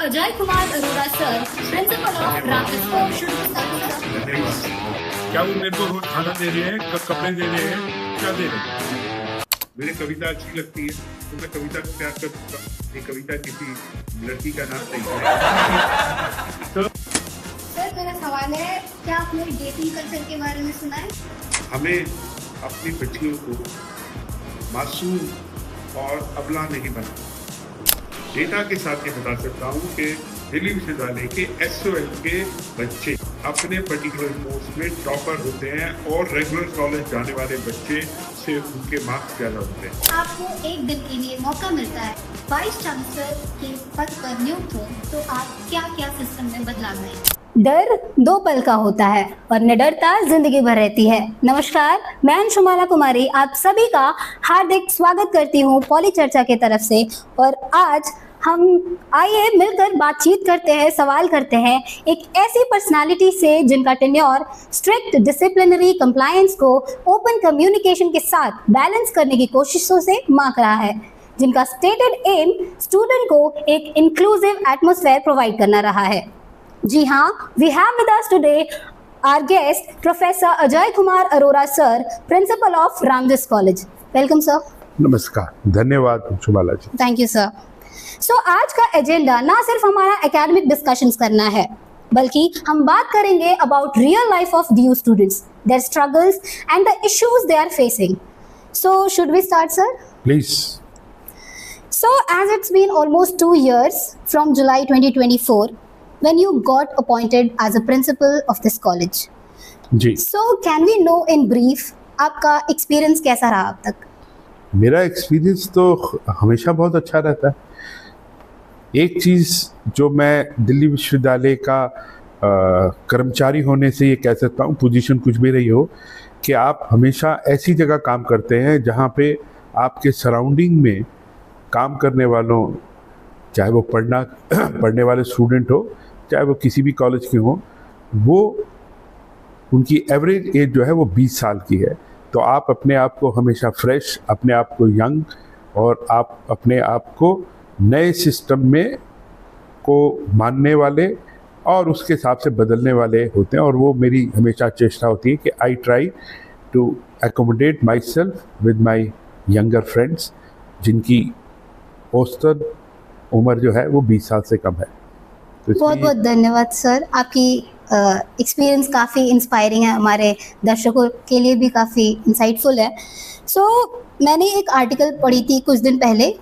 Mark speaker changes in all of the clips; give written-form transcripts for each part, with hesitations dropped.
Speaker 1: Ajay Kumar Arora sir, principal of Ramakrishna school.
Speaker 2: क्या वो मेरे को रोज खाना दे रहे हैं, कपड़े दे रहे हैं, क्या दे रहे हैं? मेरी कविता अच्छी लगती है तो मैं कविता को प्यार कर सकता हूँ। ये कविता किसी लड़की का नाम नहीं है। तो
Speaker 1: सर मेरा सवाल है, क्या आपने डेटिंग कल्चर के बारे में सुना है?
Speaker 2: हमें अपनी बच्चियों को मासूम और अबला नहीं बनाना। डेटा के साथ ये बता सकता हूँ कि दिल्ली विश्वविद्यालय के SOL के बच्चे अपने पर्टिकुलर कोर्स में टॉपर होते हैं और रेगुलर कॉलेज जाने वाले बच्चे से उनके मार्क्स ज़्यादा होते हैं।
Speaker 1: आपको एक दिन के लिए मौका मिलता है वाइस चांसलर के पद पर नियुक्त हो, तो आप क्या क्या सिस्टम में बदलाव लाएंगे? डर 2 पल का होता है और निडरता जिंदगी भर रहती है। नमस्कार, मैं अंशुमाला कुमारी आप सभी का हार्दिक स्वागत करती हूँ पॉली चर्चा की तरफ से। और आज हम आइए मिलकर बातचीत करते हैं, सवाल करते हैं एक ऐसी पर्सनालिटी से जिनका टेन्योर स्ट्रिक्ट डिसिप्लिनरी कंप्लायंस को ओपन कम्युनिकेशन के साथ बैलेंस करने की कोशिशों से मांग रहा है, जिनका स्टेटेड एम स्टूडेंट को एक इंक्लूसिव एटमॉस्फेयर प्रोवाइड करना रहा है। जी हाँ, we have with us today our guest professor Ajay Kumar Arora sir, principal of Ramakrishna college. Welcome sir.
Speaker 2: नमस्कार, धन्यवाद Anshumala ji.
Speaker 1: Thank you sir. So आज का एजेंडा ना सिर्फ हमारा एकेडमिक डिस्कशंस करना है, बल्कि हम बात करेंगे about real life of DU students, there struggles and the issues they are facing. So should we start sir?
Speaker 2: Please.
Speaker 1: So as it's been almost 2 years from July 2024 when you got appointed as a principal of this college.
Speaker 2: जी।
Speaker 1: So can we know in brief आपका experience कैसा रहा अब तक?
Speaker 2: मेरा experience तो हमेशा बहुत अच्छा रहता है। एक चीज़ जो मैं दिल्ली विश्वविद्यालय का कर्मचारी होने से ये कह सकता हूँ, पोजीशन कुछ भी रही हो, कि आप हमेशा ऐसी जगह काम करते हैं जहाँ पे आपके सराउंडिंग में काम करने वालों, चाहे वो पढ़ने वाले स्टूडेंट हो, चाहे वो किसी भी कॉलेज के हों, वो उनकी एवरेज एज जो है वो 20 साल की है। तो आप अपने आप को हमेशा फ्रेश, अपने आप को यंग और आप अपने आप को नए सिस्टम में को मानने वाले और उसके हिसाब से बदलने वाले होते हैं। और वो मेरी हमेशा चेष्टा होती है कि I try to accommodate myself with my younger friends, जिनकी औसतन उम्र जो है वो 20 साल से कम है। तो
Speaker 1: बहुत बहुत धन्यवाद सर, आपकी एक्सपीरियंस काफ़ी इंस्पायरिंग है, हमारे दर्शकों के लिए भी काफ़ी इंसाइटफुल है। सो मैंने एक आर्टिकल पढ़ी थी कुछ दिन पहले,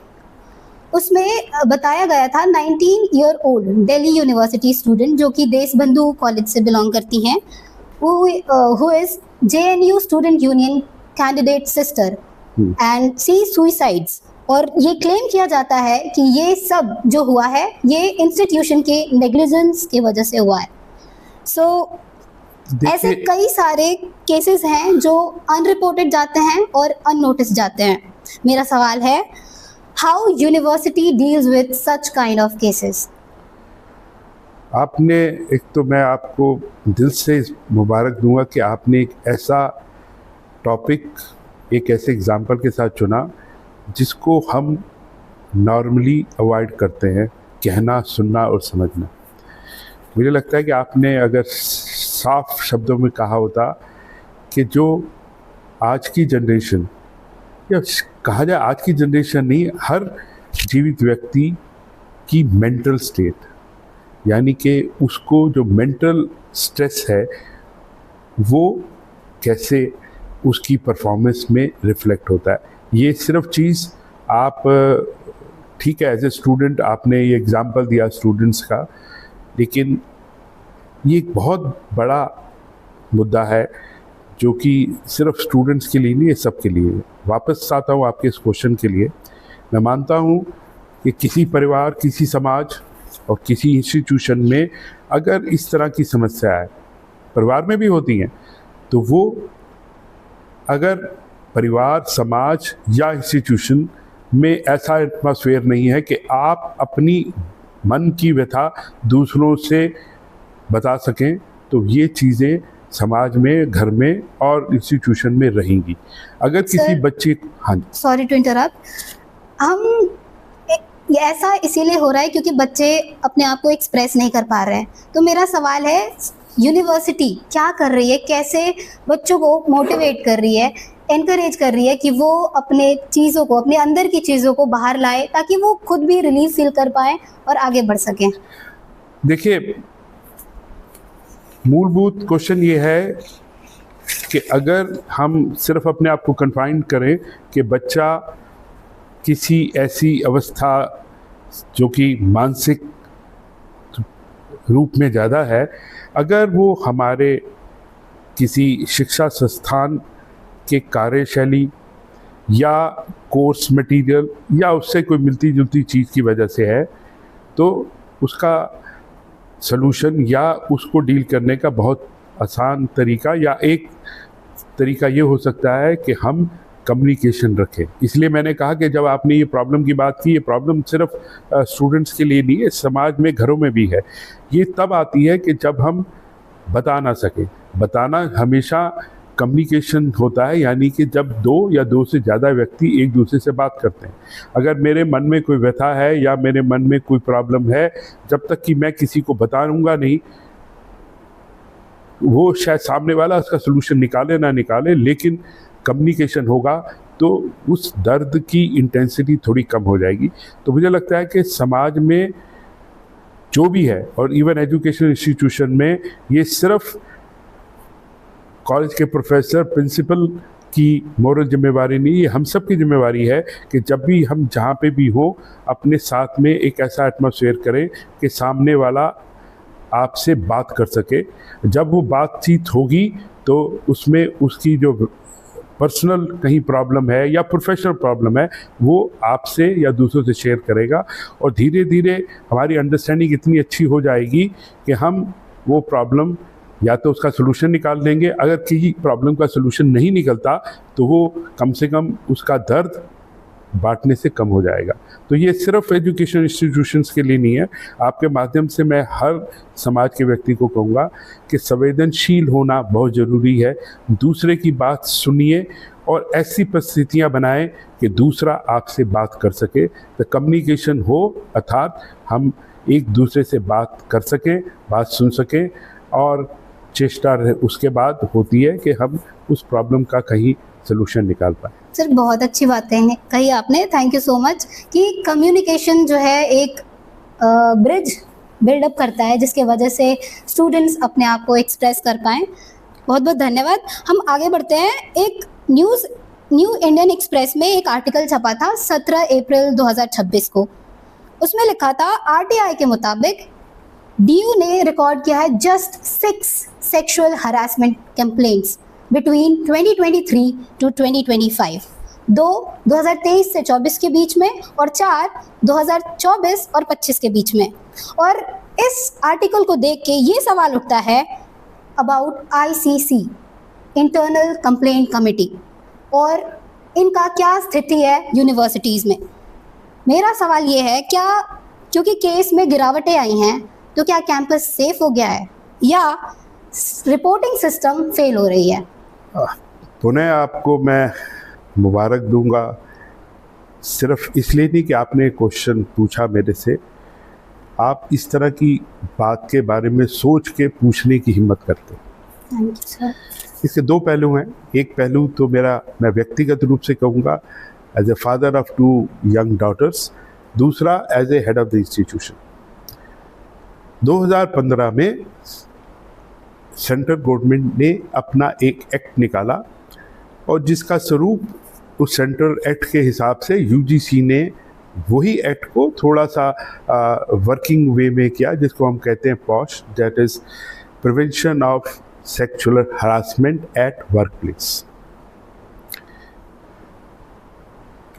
Speaker 1: उसमें बताया गया था 19 year old Delhi university student जो कि देशबंधु कॉलेज से बिलोंग करती हैं, who is JNU student union candidate sister and see suicides. और ये क्लेम किया जाता है कि ये सब जो हुआ है ये इंस्टीट्यूशन के नेग्लिजेंस की वजह से हुआ है। सो ऐसे कई सारे केसेस हैं जो अनरिपोर्टेड जाते हैं और अननोटिस जाते हैं। मेरा सवाल है, how university deals with such kind of cases?
Speaker 2: आपने, एक तो मैं आपको दिल से मुबारक दूंगा कि आपने एक ऐसा टॉपिक, एक ऐसे एग्जाम्पल के साथ चुना जिसको हम नॉर्मली अवॉइड करते हैं कहना, सुनना और समझना। मुझे लगता है कि आपने अगर साफ शब्दों में कहा होता कि जो आज की जनरेशन, या कहा जाए आज की जनरेशन नहीं, हर जीवित व्यक्ति की मेंटल स्टेट, यानी कि उसको जो मेंटल स्ट्रेस है वो कैसे उसकी परफॉर्मेंस में रिफ्लेक्ट होता है। ये सिर्फ चीज़ आप, ठीक है, एज ए स्टूडेंट आपने ये एग्जांपल दिया स्टूडेंट्स का, लेकिन ये एक बहुत बड़ा मुद्दा है जो कि सिर्फ स्टूडेंट्स के लिए नहीं है, सबके लिए। वापस आता हूँ आपके इस क्वेश्चन के लिए। मैं मानता हूँ कि किसी परिवार, किसी समाज और किसी इंस्टीट्यूशन में अगर इस तरह की समस्या है, परिवार में भी होती हैं, तो वो अगर परिवार, समाज या इंस्टीट्यूशन में ऐसा एटमॉस्फेयर नहीं है कि आप अपनी मन की व्यथा दूसरों से बता सकें, तो ये चीज़ें समाज में, घर में और इंस्टीट्यूशन में रहेंगी। अगर किसी बच्चे, हाँ,
Speaker 1: सॉरी टू इंटरप्ट, हम ये ऐसा इसीलिए हो रहा है क्योंकि बच्चे अपने आप को एक्सप्रेस नहीं कर पा रहे हैं। तो मेरा सवाल है, यूनिवर्सिटी क्या कर रही है, कैसे बच्चों को मोटिवेट कर रही है, एनकरेज कर रही है कि वो अपने चीज़ों को, अपने अंदर की चीज़ों को बाहर लाए ताकि वो खुद भी रिलीफ फील कर पाए और आगे बढ़ सकें?
Speaker 2: देखिए, मूलभूत क्वेश्चन ये है कि अगर हम सिर्फ अपने आप को कन्फाइंड करें कि बच्चा किसी ऐसी अवस्था जो कि मानसिक रूप में ज़्यादा है, अगर वो हमारे किसी शिक्षा संस्थान के कार्यशैली या कोर्स मटेरियल या उससे कोई मिलती जुलती चीज़ की वजह से है, तो उसका सलूशन या उसको डील करने का बहुत आसान तरीका या एक तरीका ये हो सकता है कि हम कम्युनिकेशन रखें। इसलिए मैंने कहा कि जब आपने ये प्रॉब्लम की बात की, ये प्रॉब्लम सिर्फ स्टूडेंट्स के लिए नहीं है, समाज में, घरों में भी है। ये तब आती है कि जब हम बता ना सकें। बताना हमेशा कम्युनिकेशन होता है, यानी कि जब दो या दो से ज़्यादा व्यक्ति एक दूसरे से बात करते हैं। अगर मेरे मन में कोई व्यथा है या मेरे मन में कोई प्रॉब्लम है, जब तक कि मैं किसी को बताऊंगा नहीं, वो शायद सामने वाला उसका सलूशन निकाले ना निकाले, लेकिन कम्युनिकेशन होगा तो उस दर्द की इंटेंसिटी थोड़ी कम हो जाएगी। तो मुझे लगता है कि समाज में जो भी है, और इवन एजुकेशन इंस्टीट्यूशन में, ये सिर्फ कॉलेज के प्रोफेसर, प्रिंसिपल की मोरल जिम्मेवारी नहीं, ये हम सब की जिम्मेवारी है कि जब भी हम जहाँ पे भी हो, अपने साथ में एक ऐसा एटमॉस्फेयर करें कि सामने वाला आपसे बात कर सके। जब वो बातचीत होगी तो उसमें उसकी जो पर्सनल कहीं प्रॉब्लम है या प्रोफेशनल प्रॉब्लम है, वो आपसे या दूसरों से शेयर करेगा, और धीरे धीरे हमारी अंडरस्टैंडिंग इतनी अच्छी हो जाएगी कि हम वो प्रॉब्लम या तो उसका सलूशन निकाल देंगे। अगर किसी प्रॉब्लम का सलूशन नहीं निकलता तो वो कम से कम उसका दर्द बांटने से कम हो जाएगा। तो ये सिर्फ एजुकेशन इंस्टीट्यूशंस के लिए नहीं है। आपके माध्यम से मैं हर समाज के व्यक्ति को कहूँगा कि संवेदनशील होना बहुत ज़रूरी है। दूसरे की बात सुनिए और ऐसी परिस्थितियाँ बनाएं कि दूसरा आपसे बात कर सके। तो कम्युनिकेशन हो, अर्थात हम एक दूसरे से बात कर सकें, बात सुन सकें, और चेष्टा उसके बाद होती है कि हम उस प्रॉब्लम का कहीं सलूशन निकाल पाए।
Speaker 1: सर, बहुत अच्छी बातें कही आपने, थैंक यू सो मच। कि कम्युनिकेशन जो है एक ब्रिज बिल्डअप करता है जिसके वजह से स्टूडेंट्स अपने आप को एक्सप्रेस कर पाएँ। बहुत बहुत धन्यवाद। हम आगे बढ़ते हैं। एक न्यू इंडियन एक्सप्रेस में एक आर्टिकल छपा था 17 अप्रैल 2026 को। उसमें लिखा था, आरटीआई के मुताबिक डीयू ने रिकॉर्ड किया है just 6 sexual harassment complaints between 2023 to 2025, 2 2023 से 24 के बीच में और 4 2024 और 25 के बीच में। और इस आर्टिकल को देख के ये सवाल उठता है about ICC, internal complaint committee, और इनका क्या स्थिति है यूनिवर्सिटीज़ में। मेरा सवाल ये है, क्या क्योंकि केस में गिरावटें आई हैं तो क्या कैंपस सेफ हो गया है या रिपोर्टिंग सिस्टम फेल हो रही है?
Speaker 2: पुनः आपको मैं मुबारक दूंगा, सिर्फ इसलिए नहीं कि आपने क्वेश्चन पूछा मेरे से, आप इस तरह की बात के बारे में सोच के पूछने की हिम्मत करते हैं।
Speaker 1: Thank you sir.
Speaker 2: इसके दो पहलू हैं। एक पहलू तो मैं व्यक्तिगत रूप से कहूँगा as a father of 2 young daughters, दूसरा as a head of the institution. 2015 में सेंट्रल गवर्नमेंट ने अपना एक एक्ट निकाला, और जिसका स्वरूप उस सेंट्रल एक्ट के हिसाब से यूजीसी ने वही एक्ट को थोड़ा सा वर्किंग वे में किया, जिसको हम कहते हैं posh, that is prevention of sexual harassment at work place.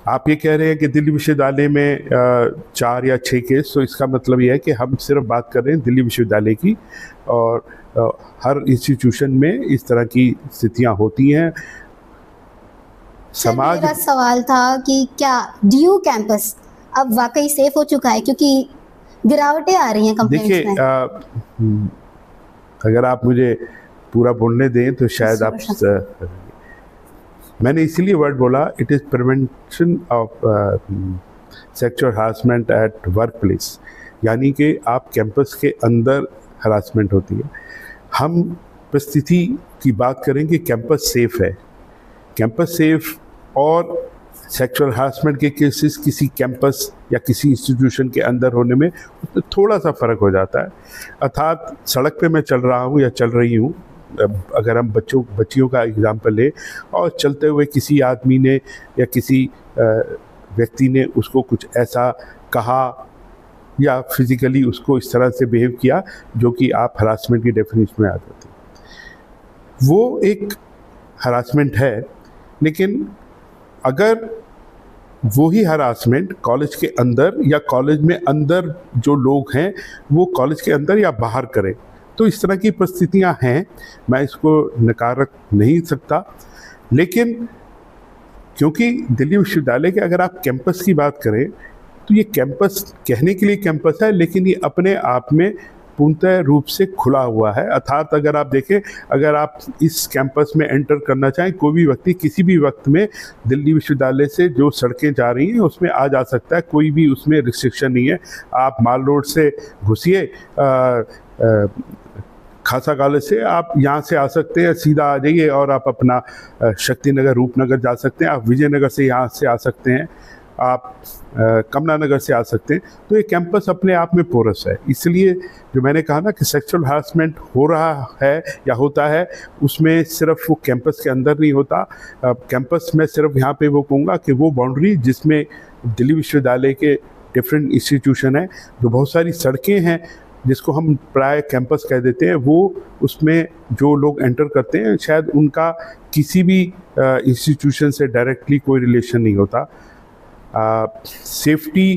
Speaker 2: आप ये कह रहे हैं कि दिल्ली विश्वविद्यालय में 4 या 6 केस, तो इसका मतलब ये है कि हम सिर्फ बात कर रहे हैं दिल्ली विश्वविद्यालय की, और हर इंस्टीट्यूशन में इस तरह की स्थितियां होती हैं।
Speaker 1: समाज, मेरा सवाल था कि क्या डीयू कैंपस अब वाकई सेफ हो चुका है, क्योंकि गिरावटें आ रही हैं कंप्लेंट्स में।
Speaker 2: देखिए, अगर आप मुझे पूरा बोलने दें तो शायद आप मैंने इसीलिए वर्ड बोला, it is prevention of sexual harassment at work place, यानी कि आप कैंपस के अंदर हरासमेंट होती है। हम परिस्थिति की बात करेंगे, कैंपस सेफ है, कैंपस सेफ और सेक्सुअल हरासमेंट के केसेस किसी कैंपस या किसी इंस्टीट्यूशन के अंदर होने में उसमें थोड़ा सा फ़र्क हो जाता है। अर्थात सड़क पे मैं चल रहा हूँ या चल रही हूँ, अगर हम बच्चियों का एग्जाम्पल लें, और चलते हुए किसी आदमी ने या किसी व्यक्ति ने उसको कुछ ऐसा कहा या फिज़िकली उसको इस तरह से बिहेव किया जो कि आप हरासमेंट की डेफिनेशन में आ जाते, वो एक हरासमेंट है। लेकिन अगर वही हरासमेंट कॉलेज के अंदर या कॉलेज में अंदर जो लोग हैं वो कॉलेज के अंदर या बाहर करें, तो इस तरह की परिस्थितियां हैं, मैं इसको नकार नहीं सकता। लेकिन क्योंकि दिल्ली विश्वविद्यालय के अगर आप कैंपस की बात करें तो ये कैंपस कहने के लिए कैंपस है, लेकिन ये अपने आप में पूर्णतः रूप से खुला हुआ है। अर्थात अगर आप देखें, अगर आप इस कैंपस में एंटर करना चाहें, कोई भी व्यक्ति किसी भी वक्त में दिल्ली विश्वविद्यालय से जो सड़कें जा रही हैं उसमें आ जा सकता है, कोई भी उसमें रिस्ट्रिक्शन नहीं है। आप माल रोड से घुसिए, खासा कॉलेज से आप यहाँ से आ सकते हैं, सीधा आ जाइए और आप अपना शक्ति नगर, रूपनगर जा सकते हैं, आप विजयनगर से यहाँ से आ सकते हैं, आप कमला नगर से आ सकते हैं। तो ये कैंपस अपने आप में पोरस है। इसलिए जो मैंने कहा ना कि सेक्सुअल हरासमेंट हो रहा है या होता है, उसमें सिर्फ वो कैंपस के अंदर नहीं होता। कैंपस में सिर्फ यहाँ पे वो कहूँगा कि वो बाउंड्री जिसमें दिल्ली विश्वविद्यालय के डिफरेंट इंस्टीट्यूशन हैं, जो बहुत सारी सड़कें हैं जिसको हम प्राय कैंपस कह देते हैं, वो उसमें जो लोग एंटर करते हैं शायद उनका किसी भी इंस्टीट्यूशन से डायरेक्टली कोई रिलेशन नहीं होता। सेफ्टी,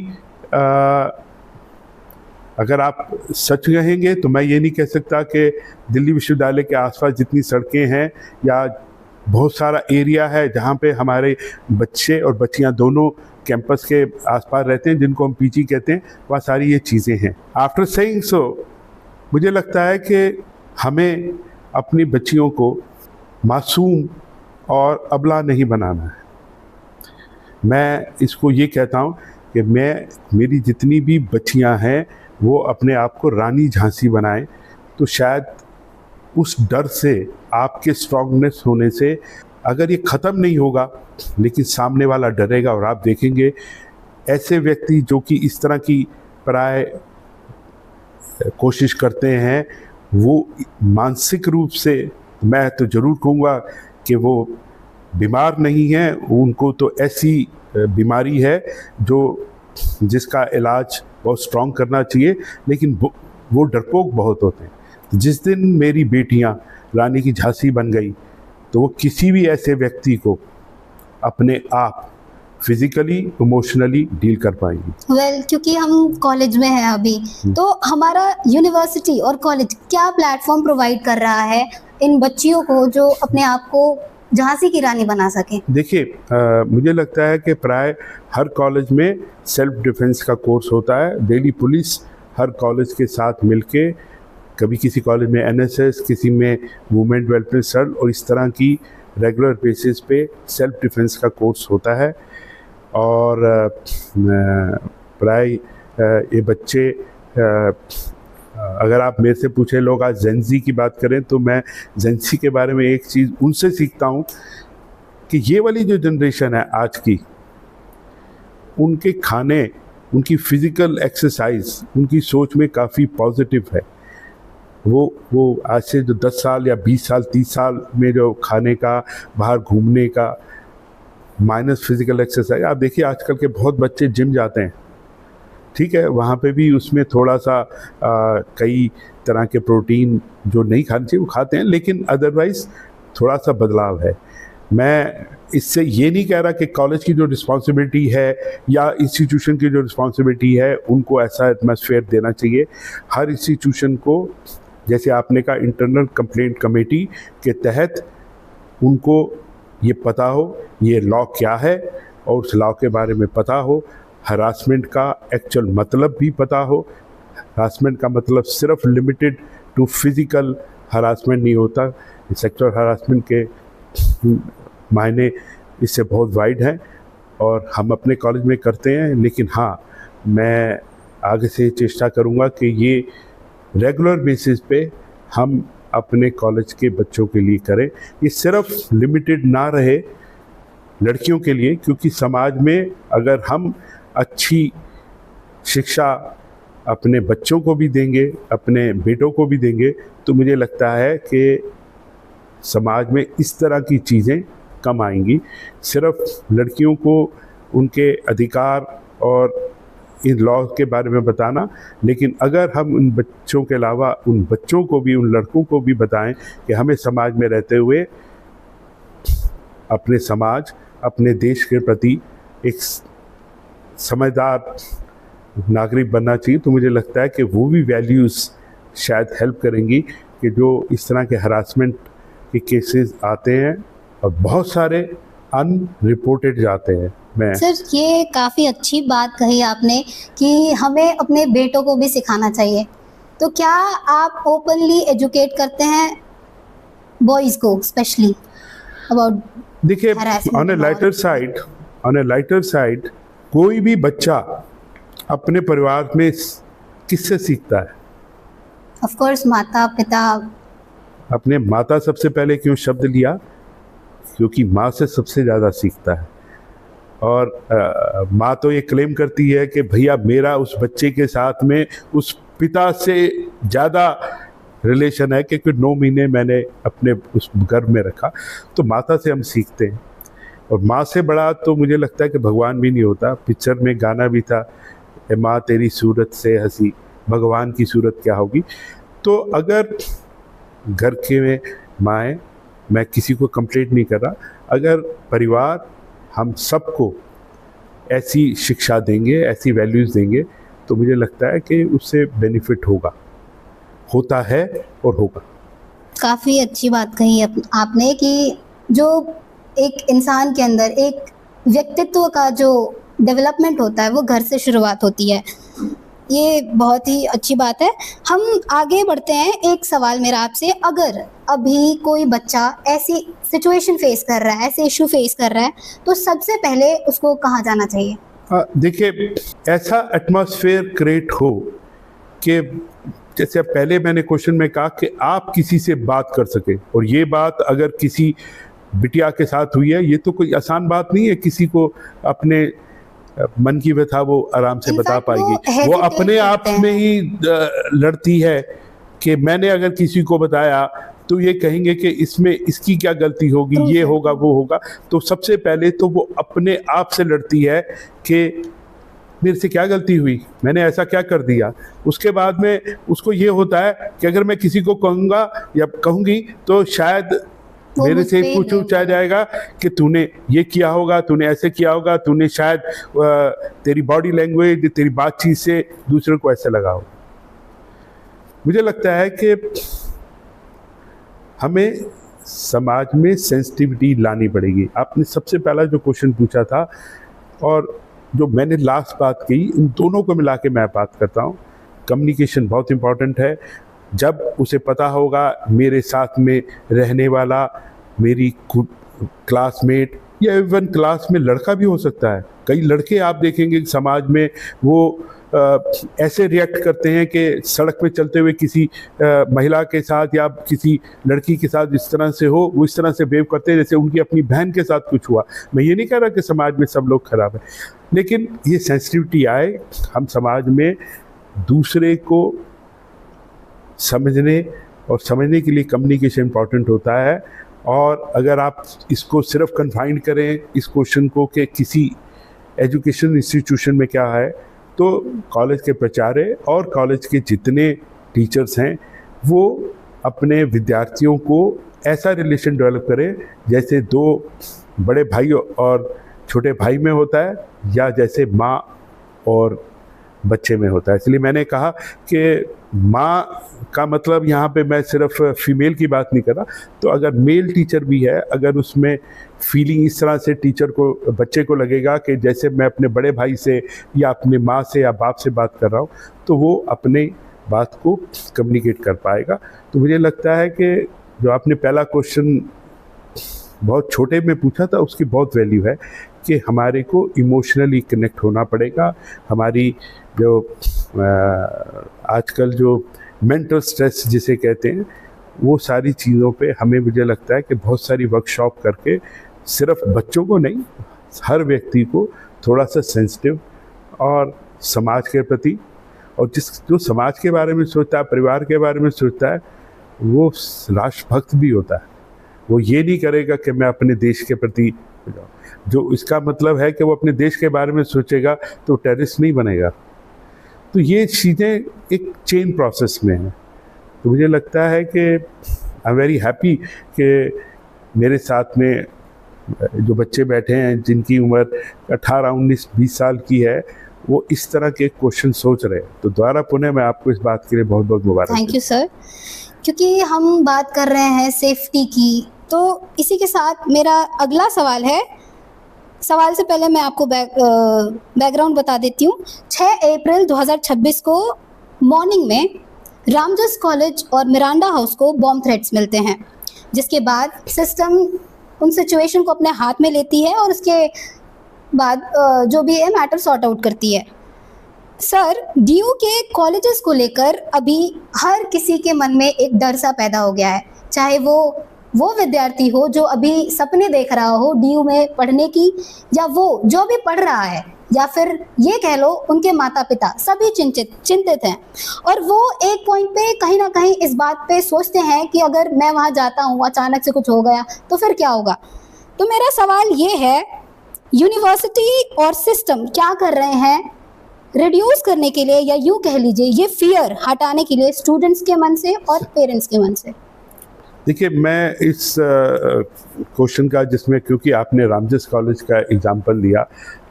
Speaker 2: अगर आप सच कहेंगे तो मैं ये नहीं कह सकता कि दिल्ली विश्वविद्यालय के आसपास जितनी सड़कें हैं या बहुत सारा एरिया है जहाँ पे हमारे बच्चे और बच्चियाँ दोनों कैंपस के आसपास रहते हैं, जिनको हम पीजी कहते हैं, वह सारी ये चीज़ें हैं। आफ्टर सेइंग सो, मुझे लगता है कि हमें अपनी बच्चियों को मासूम और अबला नहीं बनाना है। मैं इसको ये कहता हूँ कि मेरी जितनी भी बच्चियाँ हैं वो अपने आप को रानी झांसी बनाएं, तो शायद उस डर से, आपके स्ट्रॉन्गनेस होने से, अगर ये ख़त्म नहीं होगा लेकिन सामने वाला डरेगा और आप देखेंगे ऐसे व्यक्ति जो कि इस तरह की प्राय कोशिश करते हैं, वो मानसिक रूप से, मैं तो ज़रूर कहूँगा कि वो बीमार नहीं है, उनको तो ऐसी बीमारी है जिसका इलाज बहुत स्ट्रॉन्ग करना चाहिए, लेकिन वो डरपोक बहुत होते हैं। जिस दिन मेरी बेटियां रानी की झांसी बन गई तो वो किसी भी ऐसे व्यक्ति को अपने आप फिजिकली, इमोशनली डील कर पाएंगी।
Speaker 1: वेल, क्योंकि हम कॉलेज में हैं अभी, तो हमारा यूनिवर्सिटी और कॉलेज क्या प्लेटफॉर्म प्रोवाइड कर रहा है इन बच्चियों को जो अपने आप को झांसी की रानी बना सके? देखिए,
Speaker 2: मुझे लगता है कि प्राय हर कॉलेज में सेल्फ डिफेंस का कोर्स होता है। दिल्ली पुलिस हर कॉलेज के साथ मिलके, कभी किसी कॉलेज में एनएसएस, किसी में वुमेन डेवलपमेंट सेल, और इस तरह की रेगुलर बेसिस पे सेल्फ डिफेंस का कोर्स होता है। और प्राय ये बच्चे, अगर आप मेरे से पूछे लोग आज जेनजी की बात करें, तो मैं जेनजी के बारे में एक चीज़ उनसे सीखता हूँ कि ये वाली जो जनरेशन है आज की, उनके खाने, उनकी फिज़िकल एक्सरसाइज, उनकी सोच में काफ़ी पॉजिटिव है। वो आज से जो 10 साल या 20 साल 30 साल में जो खाने का, बाहर घूमने का, माइनस फिज़िकल एक्सरसाइज, आप देखिए आजकल के बहुत बच्चे जिम जाते हैं, ठीक है, वहाँ पे भी उसमें थोड़ा सा कई तरह के प्रोटीन जो नहीं खाने चाहिए वो खाते हैं, लेकिन अदरवाइज़ थोड़ा सा बदलाव है। मैं इससे ये नहीं कह रहा कि कॉलेज की जो रिस्पॉन्सिबिलिटी है या इंस्टीट्यूशन की जो रिस्पॉन्सिबिलिटी है उनको ऐसा एटमॉस्फेयर देना चाहिए। हर इंस्टीट्यूशन को, जैसे आपने कहा, इंटरनल कंप्लेंट कमेटी के तहत उनको ये पता हो ये लॉ क्या है और उस लॉ के बारे में पता हो, हरासमेंट का एक्चुअल मतलब भी पता हो। हरासमेंट का मतलब सिर्फ लिमिटेड टू फिज़िकल हरासमेंट नहीं होता, सेक्सुअल हरासमेंट के मायने इससे बहुत वाइड हैं। और हम अपने कॉलेज में करते हैं। लेकिन हाँ, मैं आगे से चेष्टा करूँगा कि ये रेगुलर बेसिस पे हम अपने कॉलेज के बच्चों के लिए करें। ये सिर्फ लिमिटेड ना रहे लड़कियों के लिए, क्योंकि समाज में अगर हम अच्छी शिक्षा अपने बच्चों को भी देंगे, अपने बेटों को भी देंगे, तो मुझे लगता है कि समाज में इस तरह की चीज़ें कम आएंगी। सिर्फ लड़कियों को उनके अधिकार और इन लॉ के बारे में बताना, लेकिन अगर हम उन बच्चों के अलावा उन बच्चों को भी, उन लड़कों को भी बताएं कि हमें समाज में रहते हुए अपने समाज, अपने देश के प्रति एक समझदार नागरिक बनना चाहिए, तो मुझे लगता है कि वो भी वैल्यूज़ शायद हेल्प करेंगी कि जो इस तरह के हरासमेंट के केसेस आते हैं और बहुत सारे अनरिपोर्टेड जाते हैं। मैं
Speaker 1: सर, ये काफ़ी अच्छी बात कही आपने कि हमें अपने बेटों को भी सिखाना चाहिए। तो क्या आप ओपनली एजुकेट करते हैं बॉयज़ को स्पेशली अबाउट?
Speaker 2: देखिए, ऑन ए लाइटर साइड कोई भी बच्चा अपने परिवार में किससे सीखता है?
Speaker 1: ऑफ कोर्स माता पिता।
Speaker 2: अपने माता सबसे पहले क्यों शब्द लिया? क्योंकि माँ से सबसे ज़्यादा सीखता है। और माँ तो ये क्लेम करती है कि भैया मेरा उस बच्चे के साथ में उस पिता से ज़्यादा रिलेशन है, क्योंकि 9 महीने मैंने अपने उस गर्भ में रखा। तो माता से हम सीखते हैं, और माँ से बड़ा तो मुझे लगता है कि भगवान भी नहीं होता। पिक्चर में गाना भी था, ए माँ तेरी सूरत से हंसी, भगवान की सूरत क्या होगी। तो अगर घर के में माएँ, मैं किसी को कंप्लेंट नहीं कर रहा, अगर परिवार हम सबको ऐसी शिक्षा देंगे, ऐसी वैल्यूज़ देंगे, तो मुझे लगता है कि उससे बेनिफिट होता है और होगा।
Speaker 1: काफ़ी अच्छी बात कही आपने कि जो एक इंसान के अंदर एक व्यक्तित्व का जो डेवलपमेंट होता है वो घर से शुरुआत होती है। ये बहुत ही अच्छी बात है। हम आगे बढ़ते हैं। एक सवाल मेरा आपसे, अगर अभी कोई बच्चा ऐसी सिचुएशन फेस कर रहा है, ऐसे इशू फेस कर रहा है, तो सबसे पहले उसको कहाँ जाना चाहिए?
Speaker 2: देखिए, ऐसा एटमॉस्फेयर क्रिएट हो कि जैसे पहले मैंने क्वेश्चन में कहा कि आप किसी से बात कर सके, और ये बात अगर किसी बिटिया के साथ हुई है, ये तो कोई आसान बात नहीं है। किसी को अपने मन की व्यथा वो आराम से बता पाएगी। वो अपने आप में ही लड़ती है कि मैंने अगर किसी को बताया तो ये कहेंगे कि इसमें इसकी क्या गलती होगी, ये होगा वो होगा। तो सबसे पहले तो वो अपने आप से लड़ती है कि मेरे से क्या गलती हुई, मैंने ऐसा क्या कर दिया। उसके बाद में उसको ये होता है कि अगर मैं किसी को कहूँगा या कहूँगी तो शायद मेरे से पूछा जाएगा कि तूने ये किया होगा, तूने ऐसे किया होगा, तूने शायद तेरी बॉडी लैंग्वेज, तेरी बातचीत से दूसरे को ऐसे लगा हो। मुझे लगता है कि हमें समाज में सेंसिटिविटी लानी पड़ेगी। आपने सबसे पहला जो क्वेश्चन पूछा था और जो मैंने लास्ट बात कही, इन दोनों को मिला के मैं बात करता हूँ। कम्युनिकेशन बहुत इम्पॉर्टेंट है। जब उसे पता होगा मेरे साथ में रहने वाला मेरी क्लासमेट या इवन क्लास में लड़का भी हो सकता है। कई लड़के आप देखेंगे समाज में वो ऐसे रिएक्ट करते हैं कि सड़क पे चलते हुए किसी महिला के साथ या किसी लड़की के साथ जिस तरह से हो, वो इस तरह से बिहेव करते हैं जैसे उनकी अपनी बहन के साथ कुछ हुआ। मैं ये नहीं कह रहा कि समाज में सब लोग खराब हैं, लेकिन ये सेंसिटिविटी आए। हम समाज में दूसरे को समझने और समझने के लिए कम्युनिकेशन इम्पॉर्टेंट होता है। और अगर आप इसको सिर्फ कन्फाइंड करें इस क्वेश्चन को कि किसी एजुकेशन इंस्टीट्यूशन में क्या है, तो कॉलेज के प्राचार्य और कॉलेज के जितने टीचर्स हैं वो अपने विद्यार्थियों को ऐसा रिलेशन डेवलप करें जैसे दो बड़े भाई और छोटे भाई में होता है, या जैसे माँ और बच्चे में होता है। इसलिए मैंने कहा कि माँ का मतलब यहाँ पे मैं सिर्फ फीमेल की बात नहीं कर रहा। तो अगर मेल टीचर भी है, अगर उसमें फीलिंग इस तरह से टीचर को, बच्चे को लगेगा कि जैसे मैं अपने बड़े भाई से या अपने माँ से या बाप से बात कर रहा हूँ, तो वो अपने बात को कम्युनिकेट कर पाएगा। तो मुझे लगता है कि जो आपने पहला क्वेश्चन बहुत छोटे में पूछा था उसकी बहुत वैल्यू है कि हमारे को इमोशनली कनेक्ट होना पड़ेगा। हमारी जो आजकल जो मेंटल स्ट्रेस जिसे कहते हैं, वो सारी चीज़ों पे हमें, मुझे लगता है कि बहुत सारी वर्कशॉप करके सिर्फ बच्चों को नहीं, हर व्यक्ति को थोड़ा सा सेंसिटिव और समाज के प्रति, और जो समाज के बारे में सोचता है, परिवार के बारे में सोचता है, वो राष्ट्रभक्त भी होता है। वो ये नहीं करेगा कि मैं अपने देश के प्रति, जो इसका मतलब है कि वो अपने देश के बारे में सोचेगा तो टेररिस्ट नहीं बनेगा। तो ये चीज़ें एक चेन प्रोसेस में है। तो मुझे लगता है कि आई एम वेरी हैप्पी कि मेरे साथ में जो बच्चे बैठे हैं जिनकी उम्र 18, 19, 20 साल की है, वो इस तरह के क्वेश्चन सोच रहे हैं। तो दोबारा पुनः मैं आपको इस बात के लिए बहुत बहुत मुबारक।
Speaker 1: Thank you sir. क्योंकि हम बात कर रहे हैं सेफ्टी की, तो इसी के साथ मेरा अगला सवाल है। सवाल से पहले मैं आपको बैकग्राउंड बता देती हूँ। 6 अप्रैल 2026 को मॉर्निंग में रामजस कॉलेज और मिरांडा हाउस को बॉम्ब थ्रेट्स मिलते हैं, जिसके बाद सिस्टम उन सिचुएशन को अपने हाथ में लेती है और उसके बाद जो भी है मैटर सॉर्ट आउट करती है। सर, डीयू के कॉलेजेस को लेकर अभी हर किसी के मन में एक डर सा पैदा हो गया है, चाहे वो विद्यार्थी हो जो अभी सपने देख रहा हो डीयू में पढ़ने की, या वो जो भी पढ़ रहा है, या फिर ये कह लो उनके माता पिता, सभी चिंतित हैं। और वो एक पॉइंट पे कहीं ना कहीं इस बात पे सोचते हैं कि अगर मैं वहाँ जाता हूँ, अचानक से कुछ हो गया तो फिर क्या होगा। तो मेरा सवाल ये है, यूनिवर्सिटी और सिस्टम क्या कर रहे हैं रिड्यूस करने के लिए, या यूँ कह लीजिए ये फियर हटाने के लिए स्टूडेंट्स के मन से और पेरेंट्स के मन से?
Speaker 2: देखिए, मैं इस क्वेश्चन का, जिसमें क्योंकि आपने रामजस कॉलेज का एग्जांपल लिया,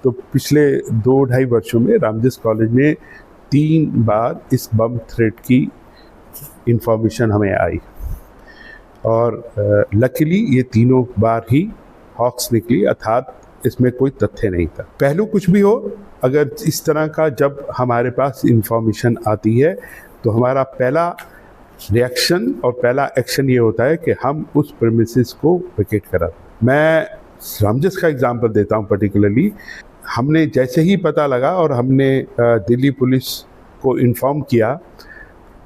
Speaker 2: तो पिछले 2-2.5 वर्षों में रामजस कॉलेज में 3 बार इस बम थ्रेट की इंफॉर्मेशन हमें आई, और लकीली ये तीनों बार ही हॉक्स निकली, अर्थात इसमें कोई तथ्य नहीं था। पहलू कुछ भी हो, अगर इस तरह का जब हमारे पास इंफॉर्मेशन आती है तो हमारा पहला रिएक्शन और पहला एक्शन ये होता है कि हम उस प्रेमिसेस को वेकेट करा। मैं रामजस का एग्जांपल देता हूँ पर्टिकुलरली। हमने जैसे ही पता लगा और हमने दिल्ली पुलिस को इन्फॉर्म किया,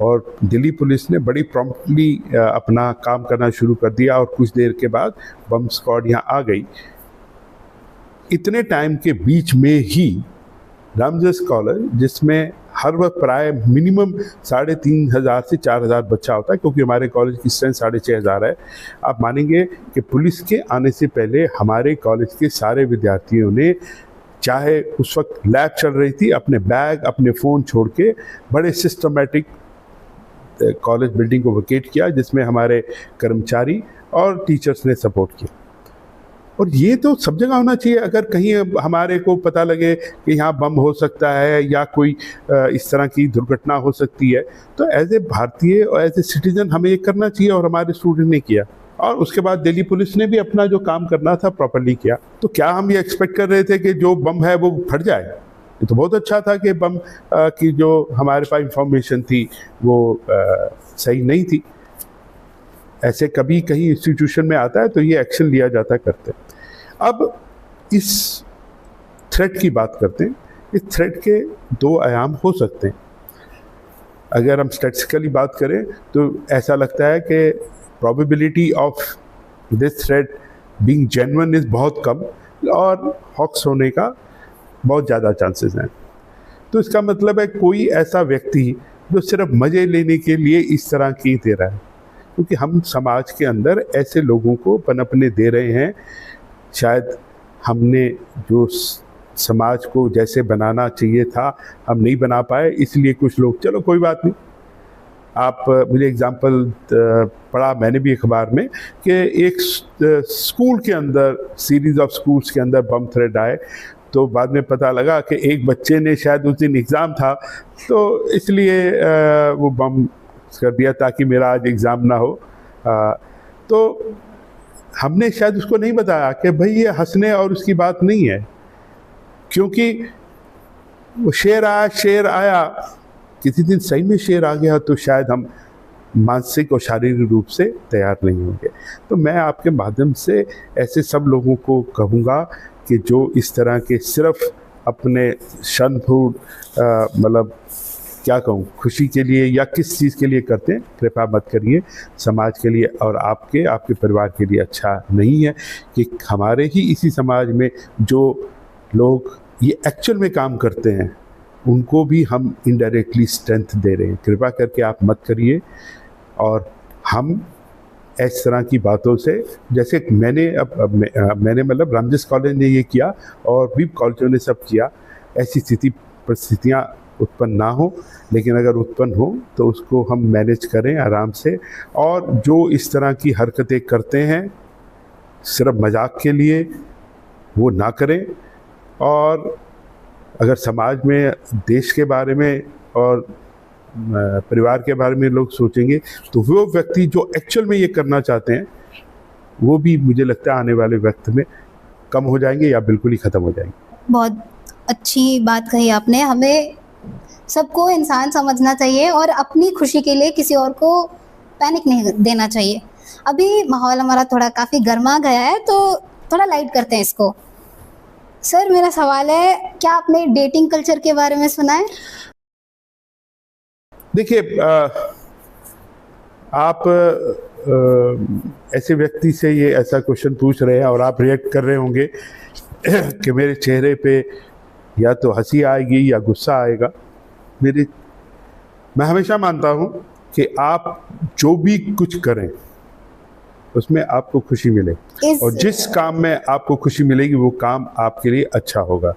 Speaker 2: और दिल्ली पुलिस ने बड़ी प्रॉम्प्टली अपना काम करना शुरू कर दिया, और कुछ देर के बाद बम स्क्वाड यहाँ आ गई। इतने टाइम के बीच में ही रामजस कॉलेज, जिसमें हर वक्त प्राय मिनिमम 3,500 से 4,000 बच्चा होता है, क्योंकि हमारे कॉलेज की स्ट्रेंथ 6,500 है, आप मानेंगे कि पुलिस के आने से पहले हमारे कॉलेज के सारे विद्यार्थियों ने, चाहे उस वक्त लैब चल रही थी, अपने बैग, अपने फ़ोन छोड़ के बड़े सिस्टमेटिक कॉलेज बिल्डिंग को वेकेट किया, जिसमें हमारे कर्मचारी और टीचर्स ने सपोर्ट किया। और ये तो सब जगह होना चाहिए। अगर कहीं हमारे को पता लगे कि यहाँ बम हो सकता है या कोई इस तरह की दुर्घटना हो सकती है, तो एज ए भारतीय और एज ए सिटीजन हमें ये करना चाहिए, और हमारे स्टूडेंट ने किया। और उसके बाद दिल्ली पुलिस ने भी अपना जो काम करना था प्रॉपर्ली किया। तो क्या हम ये एक्सपेक्ट कर रहे थे कि जो बम है वो फट जाए? ये तो बहुत अच्छा था कि बम की जो हमारे पास इंफॉर्मेशन थी वो सही नहीं थी। ऐसे कभी कहीं इंस्टीट्यूशन में आता है तो ये एक्शन लिया जाता करते। अब इस थ्रेट की बात करते हैं। इस थ्रेट के 2 आयाम हो सकते हैं। अगर हम स्टैटिस्टिकली बात करें तो ऐसा लगता है कि probability of this threat being genuine is बहुत कम, और हॉक्स होने का बहुत ज़्यादा चांसेस हैं। तो इसका मतलब है कोई ऐसा व्यक्ति जो सिर्फ मज़े लेने के लिए इस तरह की दे रहा है, क्योंकि हम समाज के अंदर ऐसे लोगों को पनपने दे रहे हैं। शायद हमने जो समाज को जैसे बनाना चाहिए था हम नहीं बना पाए, इसलिए कुछ लोग, चलो कोई बात नहीं। आप मुझे एग्जांपल पढ़ा मैंने भी अखबार में कि एक स्कूल के अंदर, सीरीज़ ऑफ स्कूल्स के अंदर बम थ्रेट आए, तो बाद में पता लगा कि एक बच्चे ने शायद उस दिन एग्ज़ाम था तो इसलिए वो बम कर दिया ताकि मेरा आज एग्ज़ाम ना हो। तो हमने शायद उसको नहीं बताया कि भाई ये हंसने और उसकी बात नहीं है, क्योंकि वो शेर आया, किसी दिन सही में शेर आ गया तो शायद हम मानसिक और शारीरिक रूप से तैयार नहीं होंगे। तो मैं आपके माध्यम से ऐसे सब लोगों को कहूँगा कि जो इस तरह के सिर्फ अपने शन फूड मतलब क्या कहूँ, खुशी के लिए या किस चीज़ के लिए करते हैं, कृपया मत करिए। समाज के लिए और आपके परिवार के लिए अच्छा नहीं है कि हमारे ही इसी समाज में जो लोग ये एक्चुअल में काम करते हैं उनको भी हम इनडायरेक्टली स्ट्रेंथ दे रहे हैं। कृपया करके आप मत करिए। और हम इस तरह की बातों से, जैसे मैंने मतलब रामजस कॉलेज ने ये किया और भी कॉलेजों ने सब किया, ऐसी परिस्थितियाँ उत्पन्न ना हो, लेकिन अगर उत्पन्न हो तो उसको हम मैनेज करें आराम से। और जो इस तरह की हरकतें करते हैं सिर्फ मजाक के लिए, वो ना करें। और अगर समाज में, देश के बारे में और परिवार के बारे में लोग सोचेंगे तो वो व्यक्ति जो एक्चुअल में ये करना चाहते हैं वो भी मुझे लगता है आने वाले वक्त में कम हो जाएंगे या बिल्कुल ही ख़त्म हो जाएंगे।
Speaker 1: बहुत अच्छी बात कही आपने। हमें सबको इंसान समझना चाहिए और अपनी खुशी के लिए किसी और को पैनिक नहीं देना चाहिए। अभी माहौल हमारा थोड़ा काफ़ी गर्मा गया है तो थोड़ा लाइट करते हैं इसको। सर, मेरा सवाल है, क्या आपने डेटिंग कल्चर के बारे में सुना है?
Speaker 2: देखिए, आप ऐसे व्यक्ति से ये ऐसा क्वेश्चन पूछ रहे हैं और आप रिएक्ट कर रहे होंगे कि मेरे चेहरे पे या तो हंसी आएगी या गुस्सा आएगा। मैं हमेशा मानता हूँ कि आप जो भी कुछ करें उसमें आपको खुशी मिले, और जिस काम में आपको खुशी मिलेगी वो काम आपके लिए अच्छा होगा।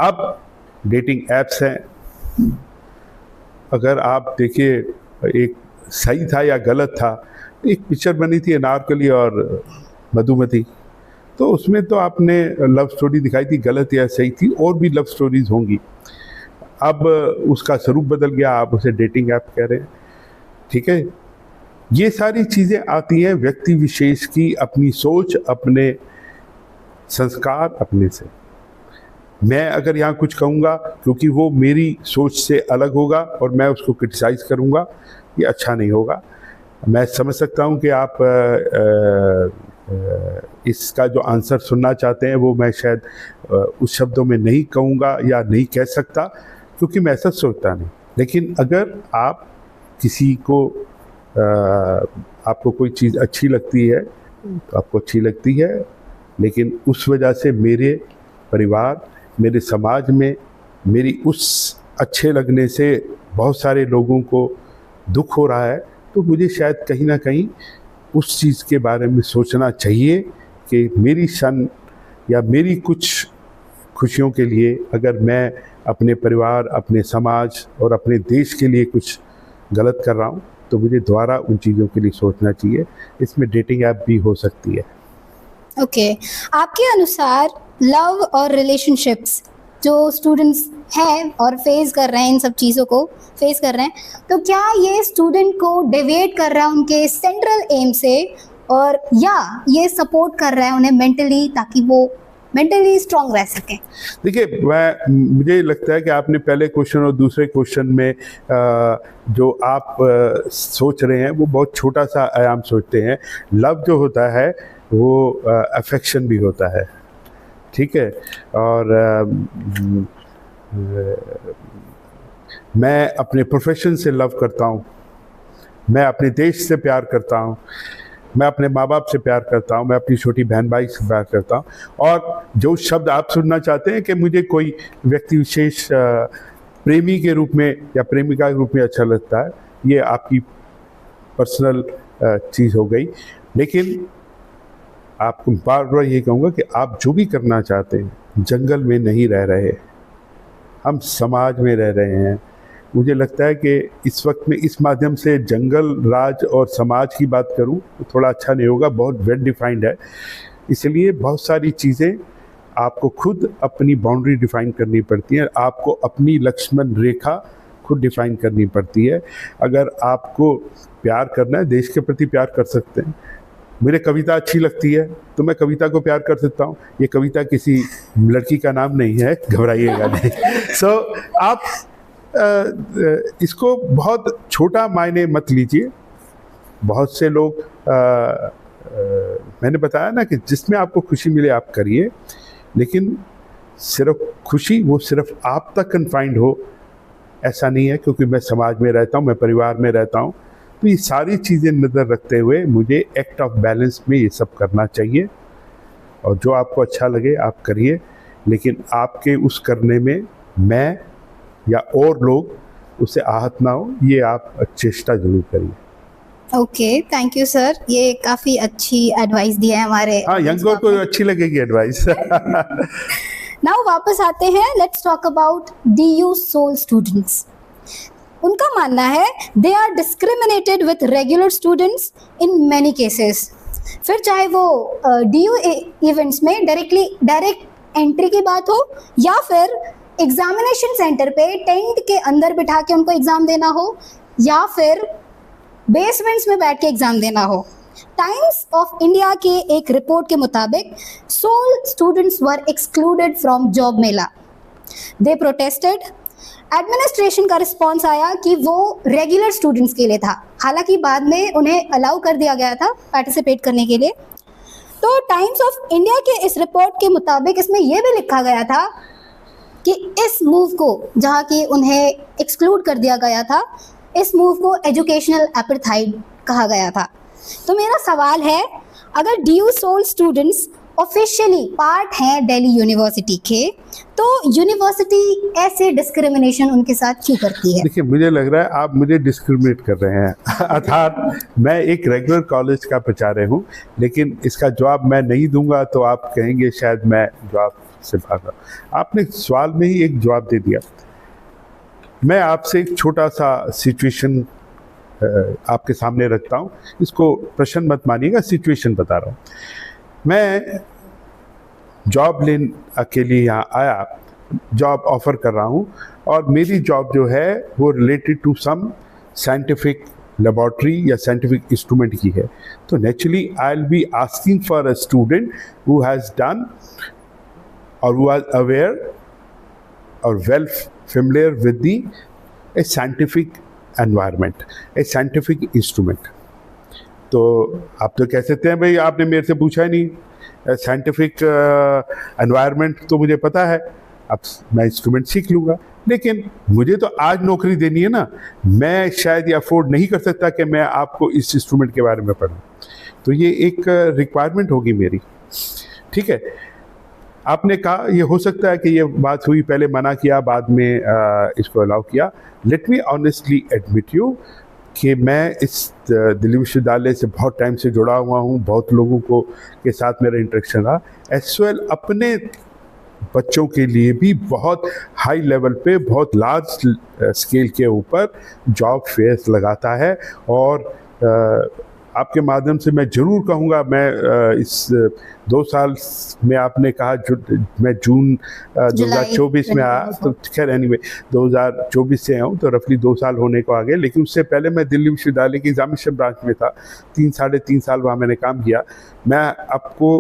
Speaker 2: अब डेटिंग ऐप्स हैं, अगर आप देखिए एक सही था या गलत था, एक पिक्चर बनी थी अनारकली और मधुमती, तो उसमें तो आपने लव स्टोरी दिखाई थी, गलत या सही थी, और भी लव स्टोरीज होंगी। अब उसका स्वरूप बदल गया, आप उसे डेटिंग ऐप कह रहे हैं, ठीक है। ये सारी चीज़ें आती हैं व्यक्ति विशेष की अपनी सोच, अपने संस्कार, अपने से। मैं अगर यहाँ कुछ कहूँगा क्योंकि वो मेरी सोच से अलग होगा और मैं उसको क्रिटिसाइज़ करूँगा, ये अच्छा नहीं होगा। मैं समझ सकता हूँ कि आप इसका जो आंसर सुनना चाहते हैं वो मैं शायद उस शब्दों में नहीं कहूँगा या नहीं कह सकता क्योंकि मैं ऐसा सोचता नहीं। लेकिन अगर आप किसी को आपको कोई चीज़ अच्छी लगती है तो आपको अच्छी लगती है, लेकिन उस वजह से मेरे परिवार, मेरे समाज में मेरी उस अच्छे लगने से बहुत सारे लोगों को दुख हो रहा है, तो मुझे शायद कहीं ना कहीं उस चीज़ के बारे में सोचना चाहिए कि मेरी शन या मेरी कुछ खुशियों के लिए अगर मैं अपने परिवार, अपने समाज और अपने देश के लिए कुछ गलत कर रहा हूँ तो मुझे दोबारा उन चीज़ों के लिए सोचना चाहिए। इसमें डेटिंग ऐप भी हो सकती है।
Speaker 1: ओके, आपके अनुसार लव और रिलेशनशिप्स जो स्टूडेंट्स हैं और फेस कर रहे हैं, इन सब चीज़ों को फेस कर रहे हैं, तो क्या ये स्टूडेंट को डेविएट कर रहा है उनके सेंट्रल एम से, और या ये सपोर्ट कर रहा है उन्हें मेंटली, ताकि वो मेंटली स्ट्रांग रह सकें?
Speaker 2: देखिए, मुझे लगता है कि आपने पहले क्वेश्चन और दूसरे क्वेश्चन में जो आप सोच रहे हैं वो बहुत छोटा सा आयाम सोचते हैं। लव जो होता है वो अफेक्शन भी होता है, ठीक है। और मैं अपने प्रोफेशन से लव करता हूँ, मैं अपने देश से प्यार करता हूँ, मैं अपने माँ बाप से प्यार करता हूँ, मैं अपनी छोटी बहन भाई से प्यार करता हूँ। और जो शब्द आप सुनना चाहते हैं कि मुझे कोई व्यक्ति विशेष प्रेमी के रूप में या प्रेमिका के रूप में अच्छा लगता है, ये आपकी पर्सनल चीज़ हो गई। लेकिन आपको बार बार ये कहूँगा कि आप जो भी करना चाहते हैं, जंगल में नहीं रह रहे, हम समाज में रह रहे हैं। मुझे लगता है कि इस वक्त में इस माध्यम से जंगल राज और समाज की बात करूं तो थोड़ा अच्छा नहीं होगा, बहुत वेल डिफाइंड है। इसलिए बहुत सारी चीज़ें आपको खुद अपनी बाउंड्री डिफाइन करनी पड़ती हैं, आपको अपनी लक्ष्मण रेखा खुद डिफाइन करनी पड़ती है। अगर आपको प्यार करना है, देश के प्रति प्यार कर सकते हैं। मुझे कविता अच्छी लगती है तो मैं कविता को प्यार कर सकता हूँ। ये कविता किसी लड़की का नाम नहीं है, घबराइएगा नहीं। सो आप इसको बहुत छोटा मायने मत लीजिए। बहुत से लोग मैंने बताया ना कि जिसमें आपको खुशी मिले आप करिए, लेकिन सिर्फ खुशी वो सिर्फ आप तक कन्फाइंड हो ऐसा नहीं है, क्योंकि मैं समाज में रहता हूँ, मैं परिवार में रहता हूँ। तो ये सारी चीज़ें नज़र रखते हुए मुझे एक्ट ऑफ बैलेंस में ये सब करना चाहिए, और जो आपको अच्छा लगे आप करिए, लेकिन आपके उस करने में मैं या और लोग उससे आहत ना हो, ये आप चेष्टा जरूर करिए।
Speaker 1: ओके, थैंक यू सर, ये काफ़ी अच्छी एडवाइस दी है हमारे।
Speaker 2: हाँ, यंगर को अच्छी लगेगी एडवाइस।
Speaker 1: नाउ वापस आते हैं, let's talk about DU SOL students. उनका मानना है they are discriminated with regular students in many cases. फिर चाहे वो DU इवेंट्स में डायरेक्ट एंट्री की बात हो, या फिर एग्जामिनेशन सेंटर पे टेंट के अंदर बिठा के उनको एग्जाम देना हो, या फिर बेसमेंट्स में बैठ के एग्जाम देना हो। टाइम्स ऑफ इंडिया के एक रिपोर्ट के मुताबिक SOL students were excluded from job mela. They protested. Administration का रिस्पॉन्स आया कि वो रेगुलर स्टूडेंट्स के लिए था, हालांकि बाद में उन्हें अलाउ कर दिया गया था पार्टिसिपेट करने के लिए। तो टाइम्स ऑफ इंडिया के इस रिपोर्ट के मुताबिक इसमें यह भी लिखा गया था कि इस मूव को, जहाँ की उन्हें एक्सक्लूड कर दिया गया था, इस मूव को एजुकेशनल एपार्थाइड कहा गया था। तो मेरा सवाल है, अगर DU SOL students officially part हैं दिल्ली यूनिवर्सिटी के, तो यूनिवर्सिटी ऐसे डिस्क्रिमिनेशन उनके साथ क्यों करती है?
Speaker 2: देखिए, मुझे लग रहा है आप मुझे डिस्क्रिमिनेट कर रहे हैं। अर्थात मैं एक रेगुलर कॉलेज का प्राचार्य हूँ, लेकिन इसका जवाब मैं नहीं दूंगा तो आप कहेंगे शायद मैं जवाब से भागा। आपने सवाल में ही एक जवाब दे दिया। मैं आपसे एक छोटा सा सिचुएशन आपके सामने रखता हूँ, इसको प्रश्न मत मानिएगा, सिचुएशन बता रहा हूँ। मैं जॉब लेने के लिए यहाँ आया, जॉब ऑफर कर रहा हूँ, और मेरी जॉब जो है वो related to some scientific laboratory या साइंटिफिक इंस्ट्रूमेंट की है। तो naturally I will be asking for a student who has done or who are aware or well familiar with a scientific environment, a scientific instrument। तो आप तो कह सकते हैं भाई आपने मेरे से पूछा ही नहीं, साइंटिफिक एनवायरनमेंट तो मुझे पता है, अब मैं इंस्ट्रूमेंट सीख लूँगा, लेकिन मुझे तो आज नौकरी देनी है ना। मैं शायद ये अफोर्ड नहीं कर सकता कि मैं आपको इस इंस्ट्रूमेंट के बारे में पढ़ूँ, तो ये एक रिक्वायरमेंट होगी मेरी। ठीक है, आपने कहा ये हो सकता है कि ये बात हुई, पहले मना किया, बाद में इसको अलाउ किया। Let me honestly admit you कि मैं इस दिल्ली विश्वविद्यालय से बहुत टाइम से जुड़ा हुआ हूँ, बहुत लोगों को के साथ मेरा इंटरेक्शन रहा, एज वेल अपने बच्चों के लिए भी बहुत हाई लेवल पे, बहुत लार्ज स्केल के ऊपर जॉब फेयर्स लगाता है। और आपके माध्यम से मैं ज़रूर कहूँगा, मैं इस 2 साल में आपने कहा मैं जून 2024 में आया, तो खैर एनीवे 2024 से आया हूँ, तो रफली 2 साल होने को आ गए। लेकिन उससे पहले मैं दिल्ली विश्वविद्यालय के एग्जामिनेशन ब्रांच में था, 3-3.5 साल वहाँ मैंने काम किया। मैं आपको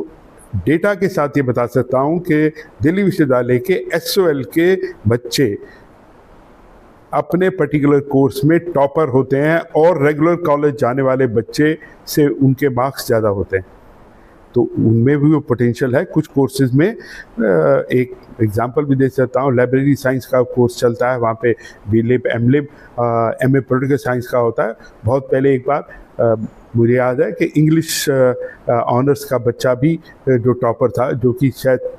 Speaker 2: डेटा के साथ ये बता सकता हूँ कि दिल्ली विश्वविद्यालय के SOL के बच्चे अपने पर्टिकुलर कोर्स में टॉपर होते हैं, और रेगुलर कॉलेज जाने वाले बच्चे से उनके मार्क्स ज़्यादा होते हैं। तो उनमें भी वो पोटेंशियल है। कुछ कोर्सेज में एक एग्जांपल भी दे सकता हूँ, लाइब्रेरी साइंस का कोर्स चलता है, वहाँ पे BLib, MLib, MA political science का होता है। बहुत पहले एक बार मुझे याद है कि इंग्लिश ऑनर्स का बच्चा भी जो टॉपर था, जो कि शायद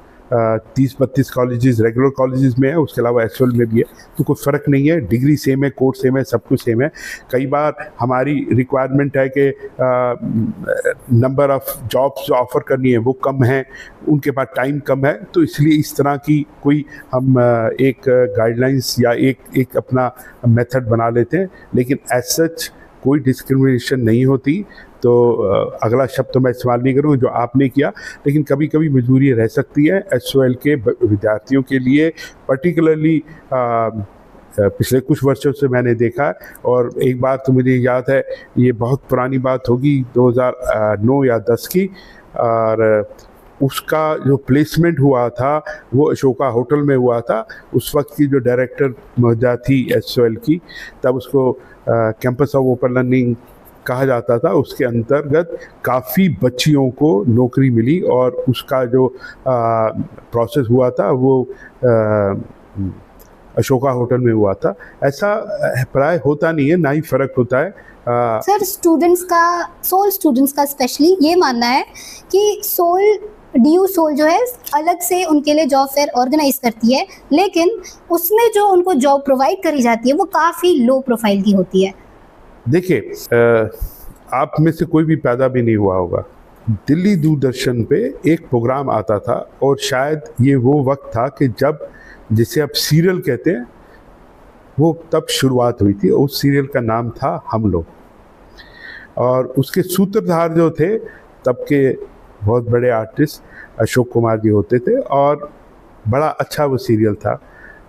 Speaker 2: 30-32 कॉलेजेस रेगुलर कॉलेजेस में है, उसके अलावा SOL में भी है। तो कोई फ़र्क नहीं है, डिग्री सेम है, कोर्स सेम है, सब कुछ सेम है। कई बार हमारी रिक्वायरमेंट है कि नंबर ऑफ़ जॉब्स जो ऑफ़र करनी है वो कम है, उनके पास टाइम कम है, तो इसलिए इस तरह की कोई हम एक गाइडलाइंस या एक अपना मेथड बना लेते हैं। लेकिन एज सच कोई डिस्क्रिमिनेशन नहीं होती। तो अगला शब्द तो मैं इस्तेमाल नहीं करूँगा जो आपने किया, लेकिन कभी कभी मजबूरी रह सकती है SOL के विद्यार्थियों के लिए, पर्टिकुलरली पिछले कुछ वर्षों से मैंने देखा। और एक बात तो मुझे याद है, ये बहुत पुरानी बात होगी, 2009 या 10 की, और उसका जो प्लेसमेंट हुआ था वो अशोका होटल में हुआ था। उस वक्त की जो डायरेक्टर मौजूदा थी SOL की, तब उसको कैंपस ऑफ ओपन लर्निंग कहा जाता था, उसके अंतर्गत काफ़ी बच्चियों को नौकरी मिली और उसका जो प्रोसेस हुआ था वो अशोका होटल में हुआ था। ऐसा प्राय होता नहीं है, ना ही फ़र्क होता है।
Speaker 1: सर सोल स्टूडेंट्स का स्पेशली ये मानना है कि सोल जो है अलग से उनके लिए जॉब फेयर ऑर्गेनाइज करती है, लेकिन उसमें जो उनको जॉब प्रोवाइड करी जाती है वो काफ़ी लो प्रोफाइल की होती है।
Speaker 2: देखिए, आप में से कोई भी पैदा भी नहीं हुआ होगा, दिल्ली दूरदर्शन पे एक प्रोग्राम आता था और शायद ये वो वक्त था कि जब, जिसे आप सीरियल कहते हैं, वो तब शुरुआत हुई थी। उस सीरियल का नाम था हम लोग, और उसके सूत्रधार जो थे तब के बहुत बड़े आर्टिस्ट अशोक कुमार जी होते थे, और बड़ा अच्छा वो सीरियल था।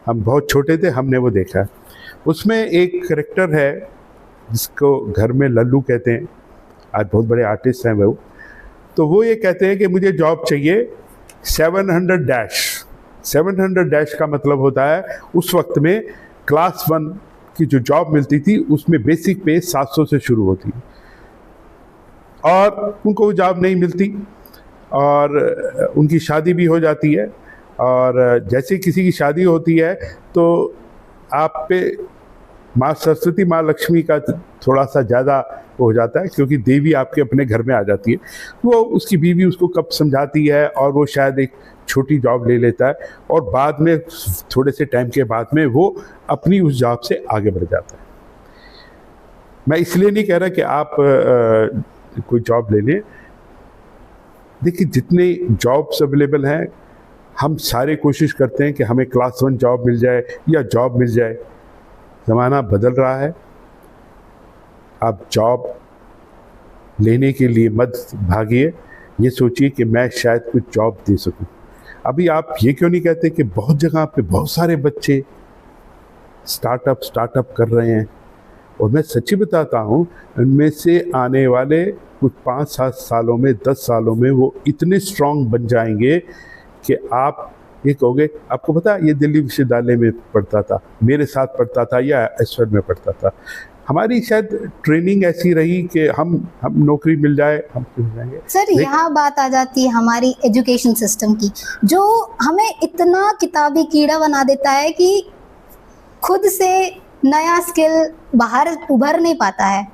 Speaker 2: हम बहुत छोटे थे, हमने वो देखा। उसमें एक करेक्टर है जिसको घर में लल्लू कहते हैं, आज बहुत बड़े आर्टिस्ट हैं वो। तो वो ये कहते हैं कि मुझे जॉब चाहिए 700 डैश का मतलब होता है उस वक्त में क्लास 1 की जो जॉब मिलती थी उसमें बेसिक पे 700 से शुरू होती, और उनको वो जॉब नहीं मिलती और उनकी शादी भी हो जाती है। और जैसे किसी की शादी होती है तो आप पे माँ सरस्वती, माँ लक्ष्मी का थोड़ा सा ज़्यादा हो जाता है, क्योंकि देवी आपके अपने घर में आ जाती है। वो उसकी बीवी उसको कब समझाती है और वो शायद एक छोटी जॉब ले लेता है, और बाद में थोड़े से टाइम के बाद में वो अपनी उस जॉब से आगे बढ़ जाता है। मैं इसलिए नहीं कह रहा कि आप कोई जॉब ले लें। देखिए, जितने जॉब्स अवेलेबल हैं, हम सारे कोशिश करते हैं कि हमें क्लास 1 जॉब मिल जाए या जॉब मिल जाए। ज़माना बदल रहा है, आप जॉब लेने के लिए मत भागिए, ये सोचिए कि मैं शायद कुछ जॉब दे सकूं। अभी आप ये क्यों नहीं कहते कि बहुत जगह पे बहुत सारे बच्चे स्टार्टअप कर रहे हैं, और मैं सच्ची बताता हूँ, इनमें से आने वाले कुछ 5-7 सालों में, 10 सालों में वो इतने स्ट्रांग बन जाएंगे कि आप ये कहोगे। आपको पता है, ये दिल्ली विश्वविद्यालय में पढ़ता था, मेरे साथ पढ़ता था, या एसफर में पढ़ता था। हमारी शायद ट्रेनिंग ऐसी रही कि हम नौकरी मिल जाए, हम मिल जाएंगे।
Speaker 1: सर, यहाँ बात आ जाती है हमारी एजुकेशन सिस्टम की, जो हमें इतना किताबी कीड़ा बना देता है कि खुद से नया स्किल बाहर उभर नहीं पाता है।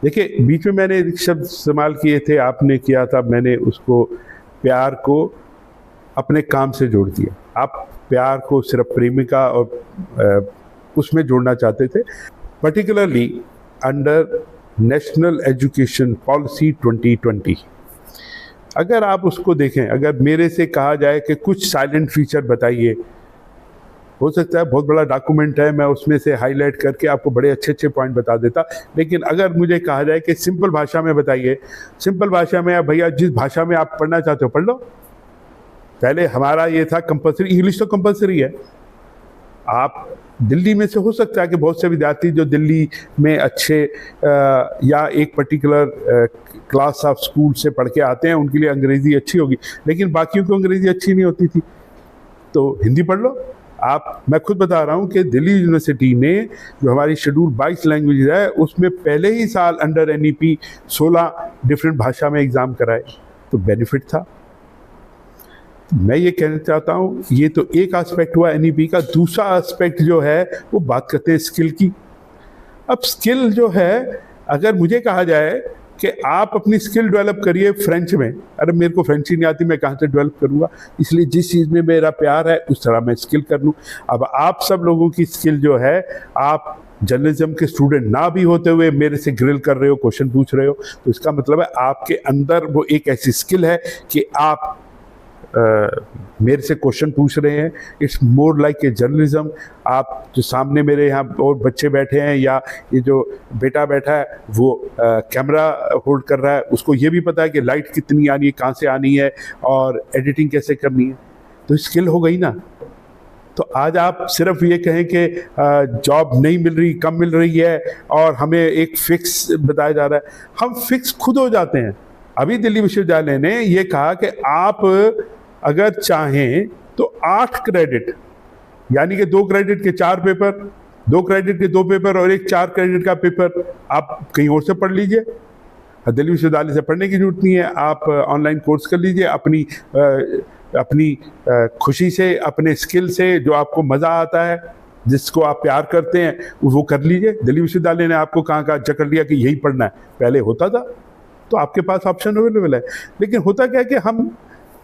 Speaker 2: देखिए, बीच में मैंने एक शब्द इस्तेमाल किए थे, आपने किया था, मैंने उसको, प्यार को अपने काम से जोड़ दिया। आप प्यार को सिर्फ प्रेमिका और उसमें जोड़ना चाहते थे, particularly under national education policy 2020। अगर आप उसको देखें, अगर मेरे से कहा जाए कि कुछ साइलेंट फीचर बताइए, हो सकता है बहुत बड़ा डॉक्यूमेंट है, मैं उसमें से हाईलाइट करके आपको बड़े अच्छे पॉइंट बता देता। लेकिन अगर मुझे कहा जाए कि सिंपल भाषा में बताइए, सिंपल भाषा में, आप भैया जिस भाषा में आप पढ़ना चाहते हो पढ़ लो। पहले हमारा ये था कंपलसरी, इंग्लिश तो कंपलसरी है। आप दिल्ली में से हो सकता है कि बहुत से विद्यार्थी जो दिल्ली में अच्छे या एक पर्टिकुलर क्लास ऑफ स्कूल से पढ़ के आते हैं, उनके लिए अंग्रेज़ी अच्छी होगी, लेकिन बाकियों को अंग्रेज़ी अच्छी नहीं होती थी, तो हिंदी पढ़ लो आप। मैं खुद बता रहा हूँ कि दिल्ली यूनिवर्सिटी ने जो हमारी शेड्यूल 22 लैंग्वेज है, उसमें पहले ही साल अंडर NEP 16 डिफरेंट भाषा में एग्ज़ाम कराए, तो बेनिफिट था। मैं ये कहना चाहता हूँ, ये तो एक एस्पेक्ट हुआ NEP का। दूसरा एस्पेक्ट जो है वो बात करते हैं स्किल की। अब स्किल जो है, अगर मुझे कहा जाए कि आप अपनी स्किल डेवलप करिए फ्रेंच में, अरे मेरे को फ्रेंच ही नहीं आती, मैं कहाँ से डेवलप करूँगा? इसलिए जिस चीज़ में मेरा प्यार है उस तरह मैं स्किल कर लूँ। अब आप सब लोगों की स्किल जो है, आप जर्नलिज्म के स्टूडेंट ना भी होते हुए मेरे से ग्रिल कर रहे हो, क्वेश्चन पूछ रहे हो, तो इसका मतलब है आपके अंदर वो एक ऐसी स्किल है कि आप मेरे से क्वेश्चन पूछ रहे हैं। It's more like a journalism. आप जो सामने मेरे यहाँ और बच्चे बैठे हैं, या ये जो बेटा बैठा है वो कैमरा होल्ड कर रहा है, उसको ये भी पता है कि लाइट कितनी आनी है, कहाँ से आनी है, और एडिटिंग कैसे करनी है, तो स्किल हो गई ना। तो आज आप सिर्फ ये कहें कि जॉब नहीं मिल रही, कम मिल रही है, और हमें एक फिक्स बताया जा रहा है, हम फिक्स खुद हो जाते हैं। अभी दिल्ली विश्वविद्यालय ने ये कहा कि आप अगर चाहें तो 8 क्रेडिट, यानी कि 2 क्रेडिट के 4 पेपर, 2 क्रेडिट के 2 पेपर और एक 4 क्रेडिट का पेपर आप कहीं और से पढ़ लीजिए, दिल्ली विश्वविद्यालय से पढ़ने की जरूरत नहीं है, आप ऑनलाइन कोर्स कर लीजिए, अपनी खुशी से, अपने स्किल से, जो आपको मज़ा आता है, जिसको आप प्यार करते हैं, वो कर लीजिए। दिल्ली विश्वविद्यालय ने आपको कहाँ जकड़ लिया कि यही पढ़ना है, पहले होता था, तो आपके पास ऑप्शन अवेलेबल है। लेकिन होता क्या है कि हम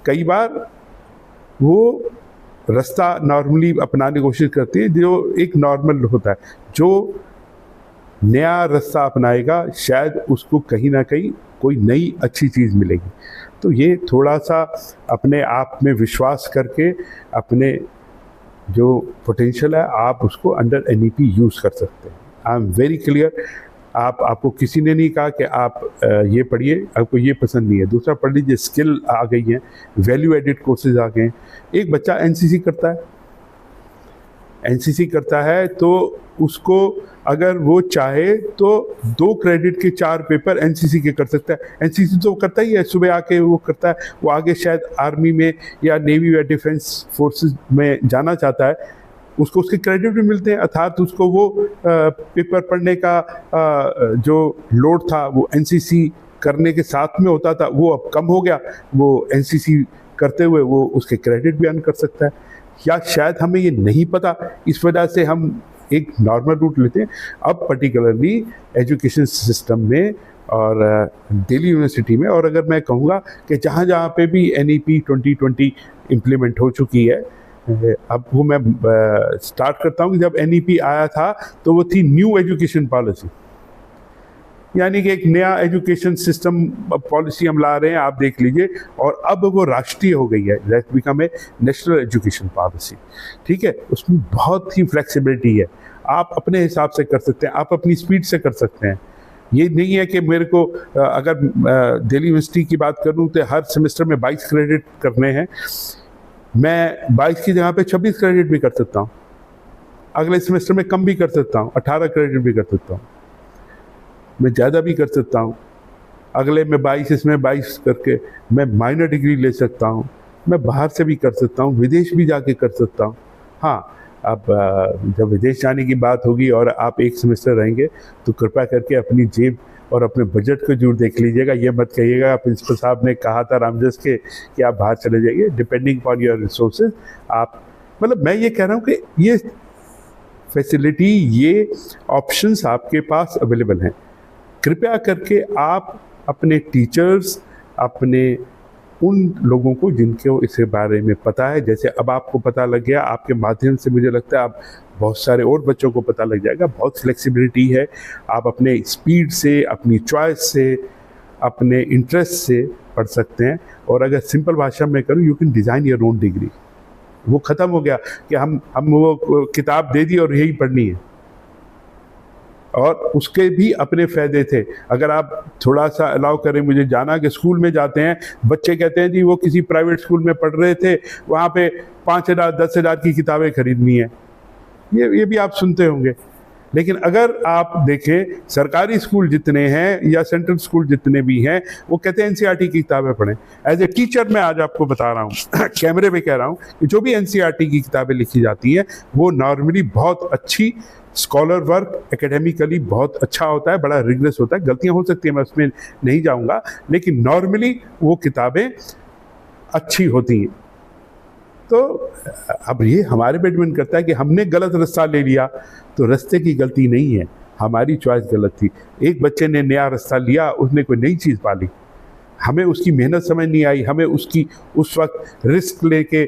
Speaker 2: कई बार वो रास्ता नॉर्मली अपनाने की कोशिश करते हैं जो एक नॉर्मल होता है। जो नया रास्ता अपनाएगा शायद उसको कहीं ना कहीं कोई नई अच्छी चीज़ मिलेगी। तो ये थोड़ा सा अपने आप में विश्वास करके अपने जो पोटेंशियल है आप उसको अंडर NEP यूज़ कर सकते हैं। I am very clear. आपको किसी ने नहीं कहा कि आप ये पढ़िए, आपको ये पसंद नहीं है, दूसरा पढ़ लीजिए, स्किल आ गई हैं, वैल्यू एडिड कोर्सेज आ गए हैं। एक बच्चा NCC करता है तो उसको अगर वो चाहे तो 2 क्रेडिट के 4 पेपर NCC के कर सकता है। NCC तो करता ही है, सुबह आके वो करता है, वो आगे शायद आर्मी में या नेवी या डिफेंस फोर्सेस में जाना चाहता है, उसको उसके क्रेडिट भी मिलते हैं, अर्थात उसको वो पेपर पढ़ने का जो लोड था वो NCC करने के साथ में होता था, वो अब कम हो गया, वो NCC करते हुए वो उसके क्रेडिट भी अर्न कर सकता है। या शायद हमें ये नहीं पता, इस वजह से हम एक नॉर्मल रूट लेते हैं। अब पर्टिकुलरली एजुकेशन सिस्टम में और दिल्ली यूनिवर्सिटी में, और अगर मैं कहूँगा कि जहाँ जहाँ पे भी NEP 2020 इम्प्लीमेंट हो चुकी है, अब वो मैं स्टार्ट करता हूँ कि जब NEP आया था तो वो थी न्यू एजुकेशन पॉलिसी, यानी कि एक नया एजुकेशन सिस्टम पॉलिसी हम ला रहे हैं, आप देख लीजिए, और अब वो राष्ट्रीय हो गई है, that become a national education policy. ठीक है, उसमें बहुत ही फ्लेक्सिबिलिटी है, आप अपने हिसाब से कर सकते हैं, आप अपनी स्पीड से कर सकते हैं। ये नहीं है कि मेरे को अगर दिल्ली यूनिवर्सिटी की बात करूँ तो हर सेमेस्टर में 22 क्रेडिट करने हैं, मैं 22 की जगह पे 26 क्रेडिट भी कर सकता हूँ, अगले सेमेस्टर में कम भी कर सकता हूँ, 18 क्रेडिट भी कर सकता हूँ, मैं ज़्यादा भी कर सकता हूँ, अगले में 22 इसमें 22 करके मैं माइनर डिग्री ले सकता हूँ, मैं बाहर से भी कर सकता हूँ, विदेश भी जाके कर सकता हूँ। हाँ, अब जब विदेश जाने की बात होगी और आप एक सेमेस्टर रहेंगे तो कृपया करके अपनी जेब और अपने बजट को जरूर देख लीजिएगा। ये मत कहिएगा प्रिंसिपल साहब ने कहा था रामजस के कि आप बाहर चले जाइए, डिपेंडिंग अपॉन योर रिसोर्सेज। आप मतलब मैं ये कह रहा हूँ कि ये फैसिलिटी, ये ऑप्शंस आपके पास अवेलेबल हैं। कृपया करके आप अपने टीचर्स, अपने उन लोगों को जिनको इसके बारे में पता है, जैसे अब आपको पता लग गया, आपके माध्यम से मुझे लगता है आप बहुत सारे और बच्चों को पता लग जाएगा। बहुत फ्लेक्सिबिलिटी है, आप अपने स्पीड से, अपनी चॉइस से, अपने इंटरेस्ट से पढ़ सकते हैं। और अगर सिंपल भाषा में करूँ, you can design your own degree. वो ख़त्म हो गया कि हम वो किताब दे दी और यही पढ़नी है, और उसके भी अपने फ़ायदे थे। अगर आप थोड़ा सा अलाउ करें मुझे जाना कि स्कूल में जाते हैं बच्चे, कहते हैं जी वो किसी प्राइवेट स्कूल में पढ़ रहे थे, वहाँ पे 5,000 10,000 की किताबें खरीदनी है, ये भी आप सुनते होंगे। लेकिन अगर आप देखें सरकारी स्कूल जितने हैं या सेंट्रल स्कूल जितने भी हैं, वो कहते हैं NCERT की किताबें पढ़ें। एज ए टीचर मैं आज आपको बता रहा हूँ कैमरे पे कह रहा हूँ कि जो भी NCERT की किताबें लिखी जाती हैं वो नॉर्मली बहुत अच्छी, स्कॉलर वर्क एकेडमिकली बहुत अच्छा होता है, बड़ा रिगरस होता है। गलतियाँ हो सकती हैं, मैं उसमें नहीं जाऊँगा, लेकिन नॉर्मली वो किताबें अच्छी होती हैं। तो अब ये हमारे पे डिपेंड करता है कि हमने गलत रास्ता ले लिया, तो रास्ते की गलती नहीं है, हमारी चॉइस गलत थी। एक बच्चे ने नया रास्ता लिया, उसने कोई नई चीज़ पाली, हमें उसकी मेहनत समझ नहीं आई, हमें उसकी उस वक्त रिस्क लेके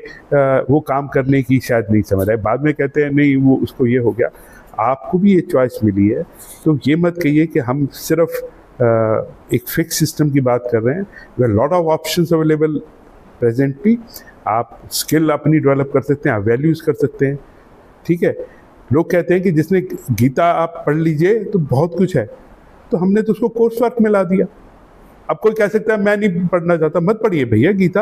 Speaker 2: वो काम करने की शायद नहीं समझ आई। बाद में कहते हैं नहीं वो उसको ये हो गया। आपको भी ये चॉइस मिली है, तो ये मत कहिए कि हम सिर्फ एक फिक्स सिस्टम की बात कर रहे हैं। There are lot of options available presently. आप स्किल अपनी डेवलप कर सकते हैं, आप वैल्यूज़ कर सकते हैं। ठीक है, लोग कहते हैं कि जिसने गीता आप पढ़ लीजिए तो बहुत कुछ है, तो हमने तो उसको कोर्स वर्क में ला दिया। अब कोई कह सकता है मैं नहीं पढ़ना चाहता, मत पढ़िए भैया गीता,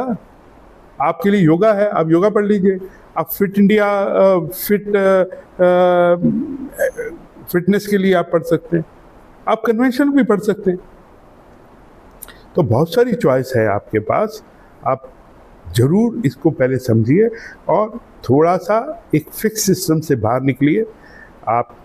Speaker 2: आपके लिए योगा है, आप योगा पढ़ लीजिए। आप फिटनेस के लिए आप पढ़ सकते हैं, आप कन्वेंशनल भी पढ़ सकते हैं। तो बहुत सारी चॉइस है आपके पास, आप ज़रूर इसको पहले समझिए और थोड़ा सा एक फिक्स सिस्टम से बाहर निकलिए। आप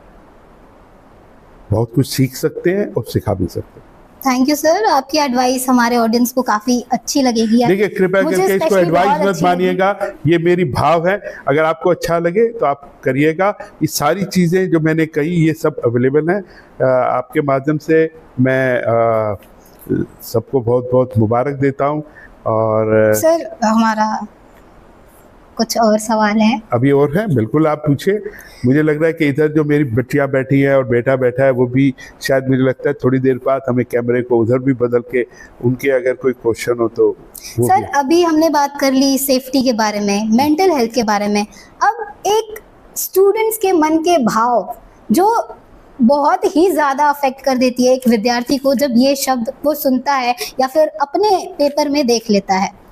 Speaker 2: बहुत कुछ सीख सकते हैं और सिखा भी सकते हैं।
Speaker 1: थैंक यू सर, आपकी एडवाइस हमारे ऑडियंस को काफी अच्छी लगेगी।
Speaker 2: देखिए, कृपया करके इसको एडवाइस मत मानिएगा, ये मेरी भाव है। अगर आपको अच्छा लगे तो आप करिएगा। ये सारी चीज़ें जो मैंने कही ये सब अवेलेबल हैं आपके माध्यम से। मैं सबको बहुत बहुत मुबारक देता हूँ। और
Speaker 1: सर हमारा कुछ और सवाल है।
Speaker 2: अभी और है, बिल्कुल आप पूछिए। मुझे लग रहा है कि इधर जो मेरी बच्चियाँ बैठी हैं और बेटा बैठा है वो भी शायद, मुझे लगता है थोड़ी देर बाद हमें कैमरे को उधर भी बदल के उनके अगर कोई क्वेश्चन हो तो वो
Speaker 1: सर
Speaker 2: भी।
Speaker 1: अभी हमने बात कर ली सेफ्टी के बारे में, मेंटल हेल्थ के बारे में। अब एक स्टूडेंट्स के मन के भाव जो बहुत ही ज़्यादा अफेक्ट कर देती है एक विद्यार्थी को, जब ये शब्द वो सुनता है या फिर अपने पेपर में देख लेता है।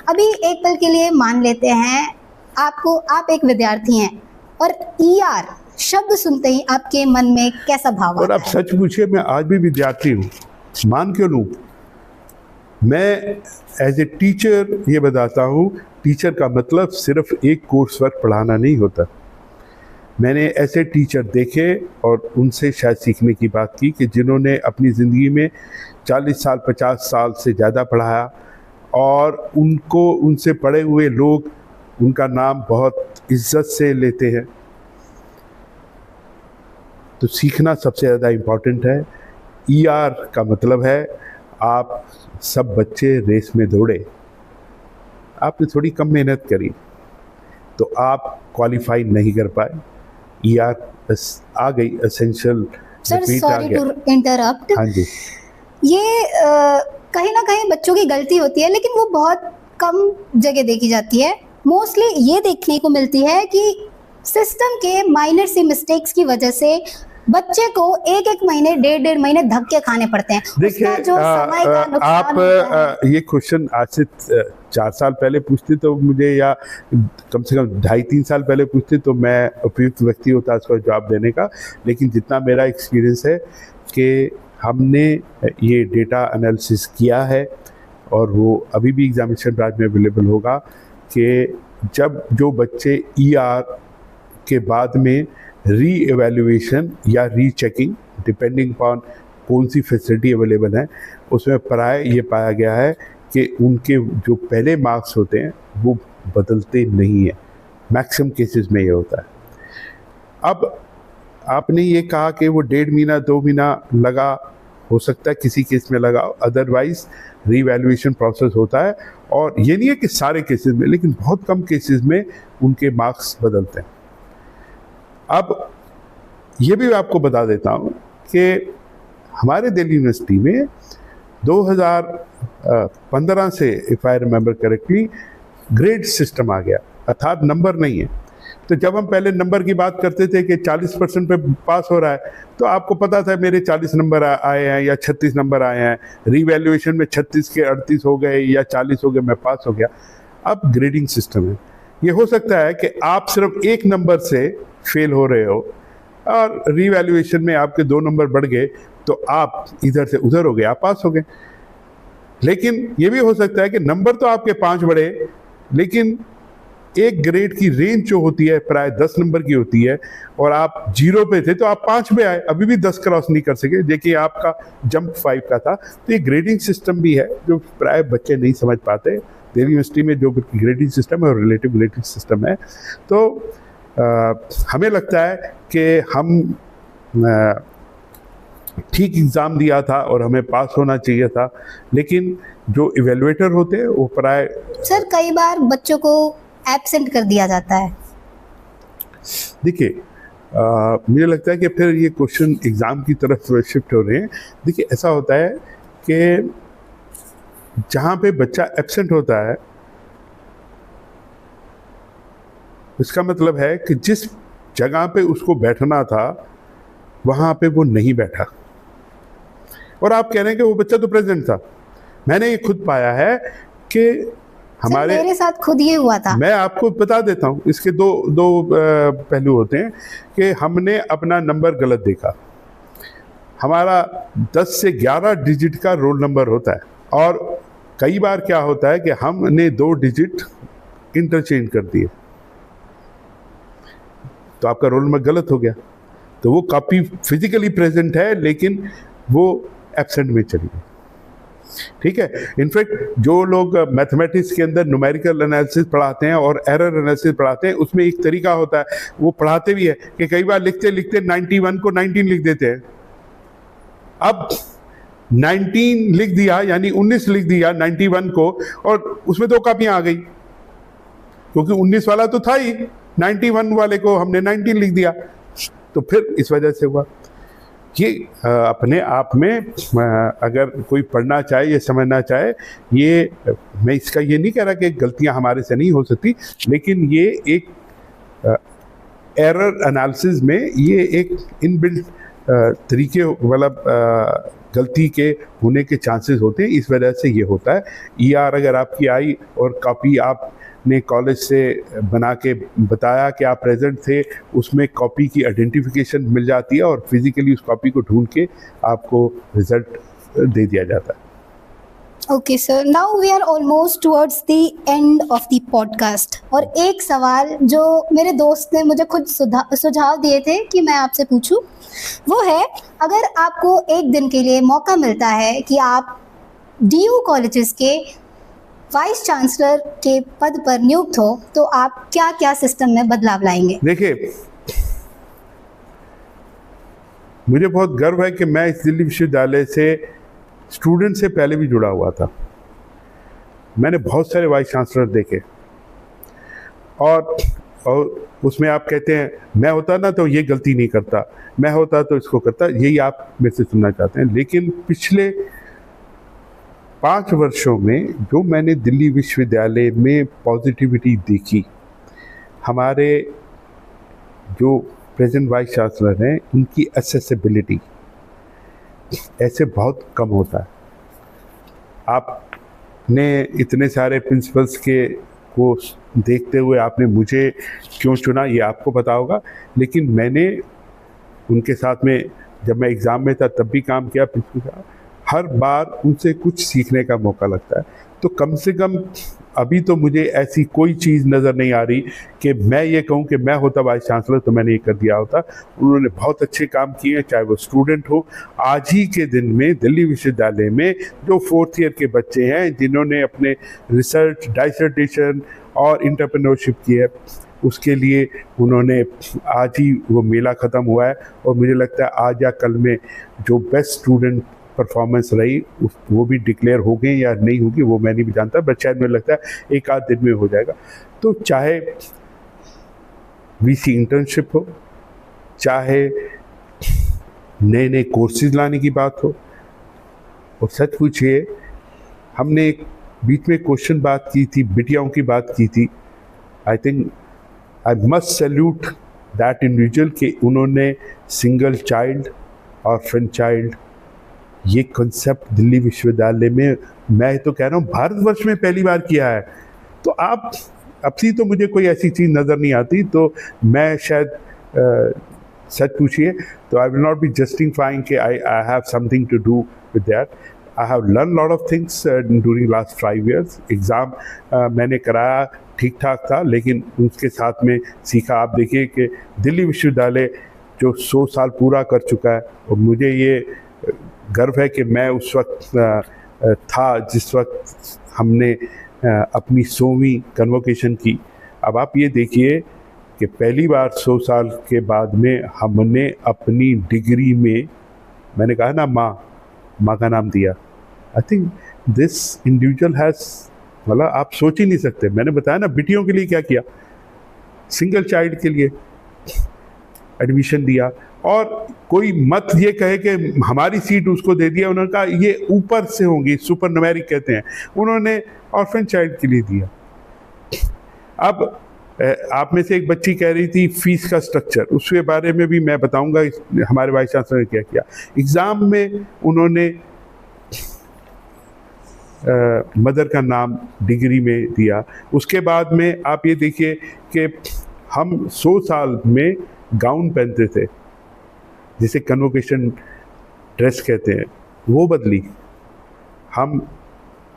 Speaker 1: अभी एक पल के लिए मान लेते हैं आप एक विद्यार्थी हैं और ER शब्द सुनते ही आपके मन में कैसा भाव
Speaker 2: और
Speaker 1: आता
Speaker 2: आप
Speaker 1: है?
Speaker 2: सच पूछिए, मैं आज भी विद्यार्थी हूँ, मान क्यों लूँ? मैं एज ए टीचर ये बताता हूँ, टीचर का मतलब सिर्फ एक कोर्स वर्क पढ़ाना नहीं होता। मैंने ऐसे टीचर देखे और उनसे शायद सीखने की बात की कि जिन्होंने अपनी ज़िंदगी में 40 साल 50 साल से ज़्यादा पढ़ाया और उनसे पढ़े हुए लोग उनका नाम बहुत इज्जत से लेते हैं। तो सीखना सबसे ज़्यादा इम्पॉर्टेंट है। ER का मतलब है आप सब बच्चे रेस में दौड़े, आपने थोड़ी कम मेहनत करी तो आप क्वालिफाई नहीं कर पाए। ER बस आ गई, essential
Speaker 1: sir sorry to interrupt.
Speaker 2: हाँ जी,
Speaker 1: ये कहीं ना कहीं बच्चों की गलती होती है, लेकिन वो बहुत कम जगह देखी जाती है। मोस्टली ये देखने को मिलती है कि सिस्टम के माइनर सी मिस्टेक्स की वजह से बच्चे को एक महीने 1.5 महीने धक्के खाने पड़ते हैं।
Speaker 2: देखिए
Speaker 1: जो समय का नुकसान
Speaker 2: आप
Speaker 1: होता है।
Speaker 2: ये क्वेश्चन आज से 4 साल पहले पूछते तो मुझे, या कम से कम 2.5-3 साल पहले पूछते तो मैं उपयुक्त व्यक्ति होता इसका जवाब देने का। लेकिन जितना मेरा एक्सपीरियंस है कि हमने ये डेटा एनालिसिस किया है और वो अभी भी एग्जामिनेशन ब्रांच में अवेलेबल होगा कि जब जो बच्चे ER के बाद में री एवेल्युएशन या रीचेकिंग, डिपेंडिंग अपॉन कौन सी फैसिलिटी अवेलेबल है, उसमें प्राय ये पाया गया है कि उनके जो पहले मार्क्स होते हैं वो बदलते नहीं हैं। मैक्सिमम केसेस में ये होता है। अब आपने ये कहा कि वो 1.5 महीना 2 महीना लगा, हो सकता है किसी केस में लगा, अदरवाइज रीवैल्यूएशन प्रोसेस होता है। और ये नहीं है कि सारे केसेस में, लेकिन बहुत कम केसेस में उनके मार्क्स बदलते हैं। अब ये भी आपको बता देता हूँ कि हमारे दिल्ली यूनिवर्सिटी में 2015 से, if I remember correctly, grade system आ गया, अर्थात नंबर नहीं है। तो जब हम पहले नंबर की बात करते थे कि 40% पे पास हो रहा है, तो आपको पता था मेरे 40 नंबर आए हैं या 36 नंबर आए हैं। रीवैल्यूएशन में 36 के 38 हो गए या 40 हो गए, मैं पास हो गया। अब ग्रेडिंग सिस्टम है। ये हो सकता है कि आप सिर्फ 1 नंबर से फेल हो रहे हो और रीवैल्यूएशन में आपके 2 नंबर बढ़ गए तो आप इधर से उधर हो गए, आप पास हो गए। लेकिन ये भी हो सकता है कि नंबर तो आपके 5 बढ़े, लेकिन एक ग्रेड की रेंज जो होती है प्राय 10 नंबर की होती है और आप 0 पे थे तो आप 5 पे आए, अभी भी 10 क्रॉस नहीं कर सके। देखिए आपका जंप 5 का था। तो ये ग्रेडिंग सिस्टम भी है जो प्राय बच्चे नहीं समझ पाते। दिल्ली यूनिवर्सिटी में जो ग्रेडिंग सिस्टम है और रिलेटिव ग्रेडिंग सिस्टम है, तो हमें लगता है कि हम ठीक एग्ज़ाम दिया था और हमें पास होना चाहिए था। लेकिन जो इवेलुएटर होते हैं वो प्राय,
Speaker 1: सर कई बार बच्चों को एब्सेंट कर दिया जाता है।
Speaker 2: देखिए मुझे लगता है कि फिर ये क्वेश्चन एग्ज़ाम की तरफ शिफ्ट हो रहे हैं। देखिए ऐसा होता है कि जहाँ पे बच्चा एब्सेंट होता है, इसका मतलब है कि जिस जगह पे उसको बैठना था वहाँ पे वो नहीं बैठा। और आप कह रहे हैं कि वो बच्चा तो प्रेजेंट था। मैंने ये खुद पाया है कि हमारे,
Speaker 1: मेरे साथ खुद ये हुआ था।
Speaker 2: मैं आपको बता देता हूँ, इसके दो पहलू होते हैं कि हमने अपना नंबर गलत देखा। हमारा 10 से 11 डिजिट का रोल नंबर होता है और कई बार क्या होता है कि हमने 2 डिजिट इंटरचेंज कर दिए तो आपका रोल नंबर गलत हो गया। तो वो कॉपी फिजिकली प्रेजेंट है लेकिन वो एब्सेंट में चली गई। ठीक है, इनफैक्ट जो लोग मैथमेटिक्स के अंदर न्यूमेरिकल एनालिसिस पढ़ाते हैं और एरर एनालिसिस पढ़ाते हैं, उसमें एक तरीका होता है, वो पढ़ाते भी है कि कई बार लिखते लिखते 91 को 19 लिख देते हैं। अब 19 लिख दिया यानी 19 लिख दिया 91 को, और उसमें 2 कापियां आ गई, क्योंकि 19 वाला तो था ही, 91 वाले को हमने 19 लिख दिया, तो फिर इस वजह से हुआ। ये अपने आप में अगर कोई पढ़ना चाहे या समझना चाहे, ये मैं इसका ये नहीं कह रहा कि गलतियां हमारे से नहीं हो सकती, लेकिन ये एक एरर एनालिसिस में ये एक इनबिल्ट तरीके मतलब गलती के होने के चांसेस होते हैं, इस वजह से ये होता है। ईआर अगर आपकी आई और कॉपी आपने कॉलेज से बना के बताया कि आप प्रेजेंट थे, उसमें कॉपी की आइडेंटिफिकेशन मिल जाती है और फिजिकली उस कॉपी को ढूंढ के आपको रिजल्ट दे दिया जाता है।
Speaker 1: Okay sir, now we are almost towards the end of the podcast, और एक सवाल जो मेरे दोस्त ने मुझे खुद सुझाव दिए थे कि मैं आपसे पूछूं, वो है, अगर आपको एक दिन के लिए मौका मिलता है कि आप डीयू कॉलेजेस के वाइस चांसलर के पद पर नियुक्त हो, तो आप क्या क्या सिस्टम में बदलाव लाएंगे?
Speaker 2: देखिए, मुझे बहुत गर्व है कि मैं इस दिल्ली विश्वविद्यालय से स्टूडेंट से पहले भी जुड़ा हुआ था। मैंने बहुत सारे वाइस चांसलर देखे, और उसमें आप कहते हैं मैं होता ना तो ये गलती नहीं करता, मैं होता तो इसको करता, यही आप मेरे से सुनना चाहते हैं। लेकिन पिछले 5 वर्षों में जो मैंने दिल्ली विश्वविद्यालय में पॉजिटिविटी देखी, हमारे जो प्रेजेंट वाइस चांसलर हैं उनकी एक्सेसिबिलिटी ऐसे बहुत कम होता है। आपने इतने सारे प्रिंसिपल्स के को देखते हुए आपने मुझे क्यों चुना ये आपको पता होगा, लेकिन मैंने उनके साथ में जब मैं एग्ज़ाम में था तब भी काम किया। प्रिंसिपल का हर बार उनसे कुछ सीखने का मौका लगता है। तो कम से कम अभी तो मुझे ऐसी कोई चीज़ नज़र नहीं आ रही कि मैं ये कहूँ कि मैं होता वाइस चांसलर तो मैंने ये कर दिया होता। उन्होंने बहुत अच्छे काम किए हैं, चाहे वो स्टूडेंट हो। आज ही के दिन में दिल्ली विश्वविद्यालय में जो 4th ईयर के बच्चे हैं जिन्होंने अपने रिसर्च, डिसर्टेशन और एंटरप्रेन्योरशिप की है, उसके लिए उन्होंने आज ही वो मेला ख़त्म हुआ है, और मुझे लगता है आज या कल में जो बेस्ट स्टूडेंट परफॉर्मेंस रही वो भी डिक्लेयर हो गई या नहीं होगी वो मैं नहीं भी जानता, बट शायद मुझे लगता है 1 आध दिन में हो जाएगा। तो चाहे वीसी इंटर्नशिप हो, चाहे नए नए कोर्सेज लाने की बात हो, और सच पूछिए, हमने एक बीच में क्वेश्चन बात की थी, बिटियाओं की बात की थी। I think I must salute that individual कि उन्होंने सिंगल चाइल्ड और फ्रेंड चाइल्ड ये कंसेप्ट दिल्ली विश्वविद्यालय में, मैं तो कह रहा हूँ भारतवर्ष में पहली बार किया है। तो आप अब सी तो मुझे कोई ऐसी चीज़ नज़र नहीं आती, तो मैं शायद सच पूछिए तो I will not be justifying कि I have something to do with that. I have learn lot of things during last 5 years। Exam मैंने कराया ठीक ठाक था, लेकिन उसके साथ में सीखा। आप देखिए कि दिल्ली विश्वविद्यालय जो 100 साल पूरा कर चुका है, और मुझे ये गर्व है कि मैं उस वक्त था जिस वक्त हमने अपनी 100वीं कन्वोकेशन की। अब आप ये देखिए कि पहली बार 100 साल के बाद में हमने अपनी डिग्री में, मैंने कहा ना माँ का नाम दिया। I think this individual has, मतलब आप सोच ही नहीं सकते। मैंने बताया ना बिटियों के लिए क्या किया, सिंगल चाइल्ड के लिए एडमिशन दिया, और कोई मत ये कहे कि हमारी सीट उसको दे दिया। उन्होंने कहा ये ऊपर से होंगी, सुपर न्यूमेरिक कहते हैं, उन्होंने ऑर्फन चाइल्ड के लिए दिया। अब आप में से एक बच्ची कह रही थी फीस का स्ट्रक्चर, उसके बारे में भी मैं बताऊंगा हमारे वाइस चांसलर ने क्या किया। एग्ज़ाम में उन्होंने मदर का नाम डिग्री में दिया। उसके बाद में आप ये देखिए कि हम 100 साल में गाउन पहनते थे जिसे कन्वोकेशन ड्रेस कहते हैं, वो बदली। हम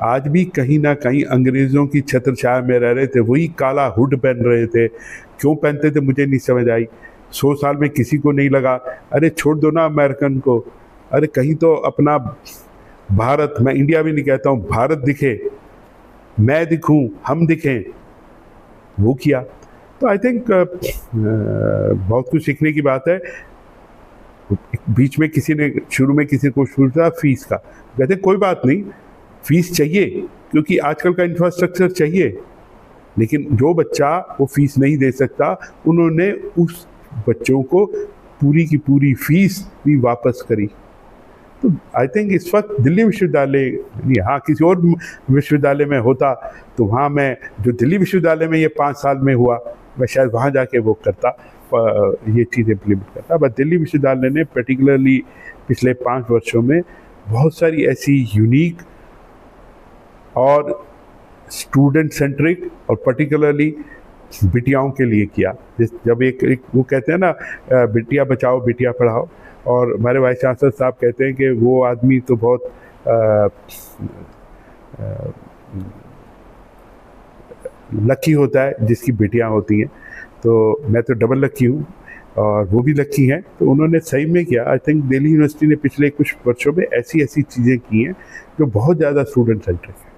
Speaker 2: आज भी कहीं ना कहीं अंग्रेज़ों की छत्र छाया में रह रहे थे, वही काला हुड पहन रहे थे। क्यों पहनते थे मुझे नहीं समझ आई। 100 साल में किसी को नहीं लगा अरे छोड़ दो ना अमेरिकन को, अरे कहीं तो अपना भारत, मैं इंडिया भी नहीं कहता हूँ, भारत दिखे, मैं दिखूं, हम दिखें, वो किया। तो आई थिंक बहुत कुछ सीखने की बात है। बीच में किसी ने शुरू में किसी को पूछा फीस का, कहते कोई बात नहीं, फीस चाहिए क्योंकि आजकल का इंफ्रास्ट्रक्चर चाहिए, लेकिन जो बच्चा वो फीस नहीं दे सकता, उन्होंने उस बच्चों को पूरी की पूरी फीस भी वापस करी। तो आई थिंक इस वक्त दिल्ली विश्वविद्यालय, यहाँ किसी और विश्वविद्यालय में होता तो वहाँ मैं, जो दिल्ली विश्वविद्यालय में ये 5 साल में हुआ, मैं शायद वहाँ जाके वो करता, ये चीज़ इम्प्लीमेंट करता। बट दिल्ली विश्वविद्यालय ने पर्टिकुलरली पिछले 5 वर्षों में बहुत सारी ऐसी यूनिक और स्टूडेंट सेंट्रिक और पर्टिकुलरली बिटियाओं के लिए किया। जब एक वो कहते हैं ना, बिटिया बचाओ बिटिया पढ़ाओ, और हमारे वाइस चांसलर साहब कहते हैं कि वो आदमी तो बहुत लकी होता है जिसकी बेटियां होती हैं। तो मैं तो डबल लकी हूँ और वो भी लकी हैं। तो उन्होंने सही में किया। आई थिंक दिल्ली यूनिवर्सिटी ने पिछले कुछ वर्षों में ऐसी चीज़ें की हैं जो बहुत ज़्यादा स्टूडेंट सेंट्रिक है।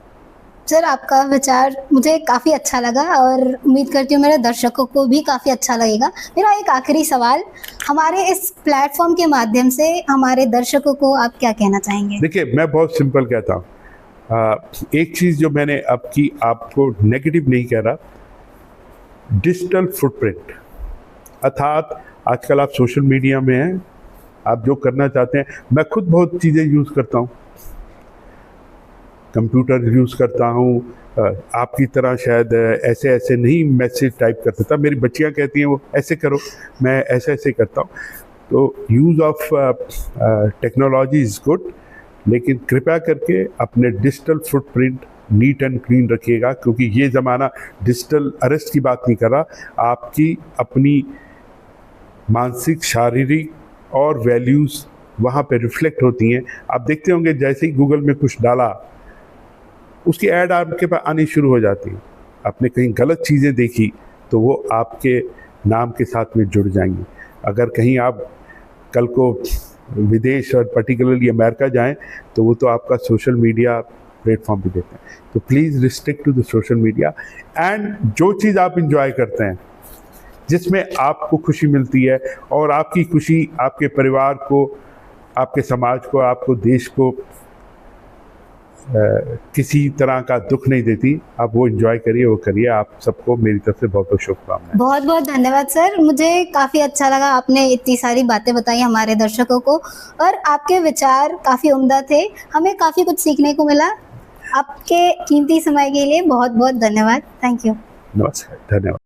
Speaker 1: सर, आपका विचार मुझे काफ़ी अच्छा लगा और उम्मीद करती हूँ मेरे दर्शकों को भी काफ़ी अच्छा लगेगा। मेरा एक आखिरी सवाल, हमारे इस प्लेटफॉर्म के माध्यम से हमारे दर्शकों को आप क्या कहना चाहेंगे?
Speaker 2: देखिए, मैं बहुत सिंपल कहता हूँ, एक चीज़ जो मैंने अब की, आपको नेगेटिव नहीं कह रहा, डिजिटल फुटप्रिंट, अर्थात आजकल आप सोशल मीडिया में हैं, आप जो करना चाहते हैं, मैं खुद बहुत चीज़ें यूज़ करता हूँ, कंप्यूटर यूज़ करता हूँ, आपकी तरह शायद ऐसे नहीं मैसेज टाइप कर सकता। मेरी बच्चियाँ कहती हैं वो ऐसे करो, मैं ऐसे करता हूँ। तो use of technology is good, लेकिन कृपया करके अपने digital footprint neat and clean रखिएगा, क्योंकि ये ज़माना डिजिटल अरेस्ट की बात नहीं कर रहा, आपकी अपनी मानसिक, शारीरिक और वैल्यूज़ वहाँ पे रिफ्लेक्ट होती हैं। आप देखते होंगे जैसे ही गूगल में कुछ डाला, उसकी ऐड आपके पास आनी शुरू हो जाती है। आपने कहीं गलत चीज़ें देखी तो वो आपके नाम के साथ में जुड़ जाएंगी। अगर कहीं आप कल को विदेश और पर्टिकुलरली अमेरिका जाएं तो वो तो आपका सोशल मीडिया प्लेटफॉर्म भी देते हैं। तो please restrict to the social media, and जो चीज़ आप इंजॉय करते हैं, जिसमें आपको खुशी मिलती है और आपकी खुशी आपके परिवार को, आपके समाज को, आपको देश को किसी तरह का दुख नहीं देती, आप वो एंजॉय करिए, वो करिए। आप सबको मेरी तरफ से बहुत बहुत शुभकामनाएं।
Speaker 1: बहुत बहुत धन्यवाद सर, मुझे काफ़ी अच्छा लगा, आपने इतनी सारी बातें बताई हमारे दर्शकों को और आपके विचार काफ़ी उम्दा थे, हमें काफ़ी कुछ सीखने को मिला। आपके कीमती समय के लिए बहुत बहुत धन्यवाद। Thank you.
Speaker 2: नमस्कार, धन्यवाद।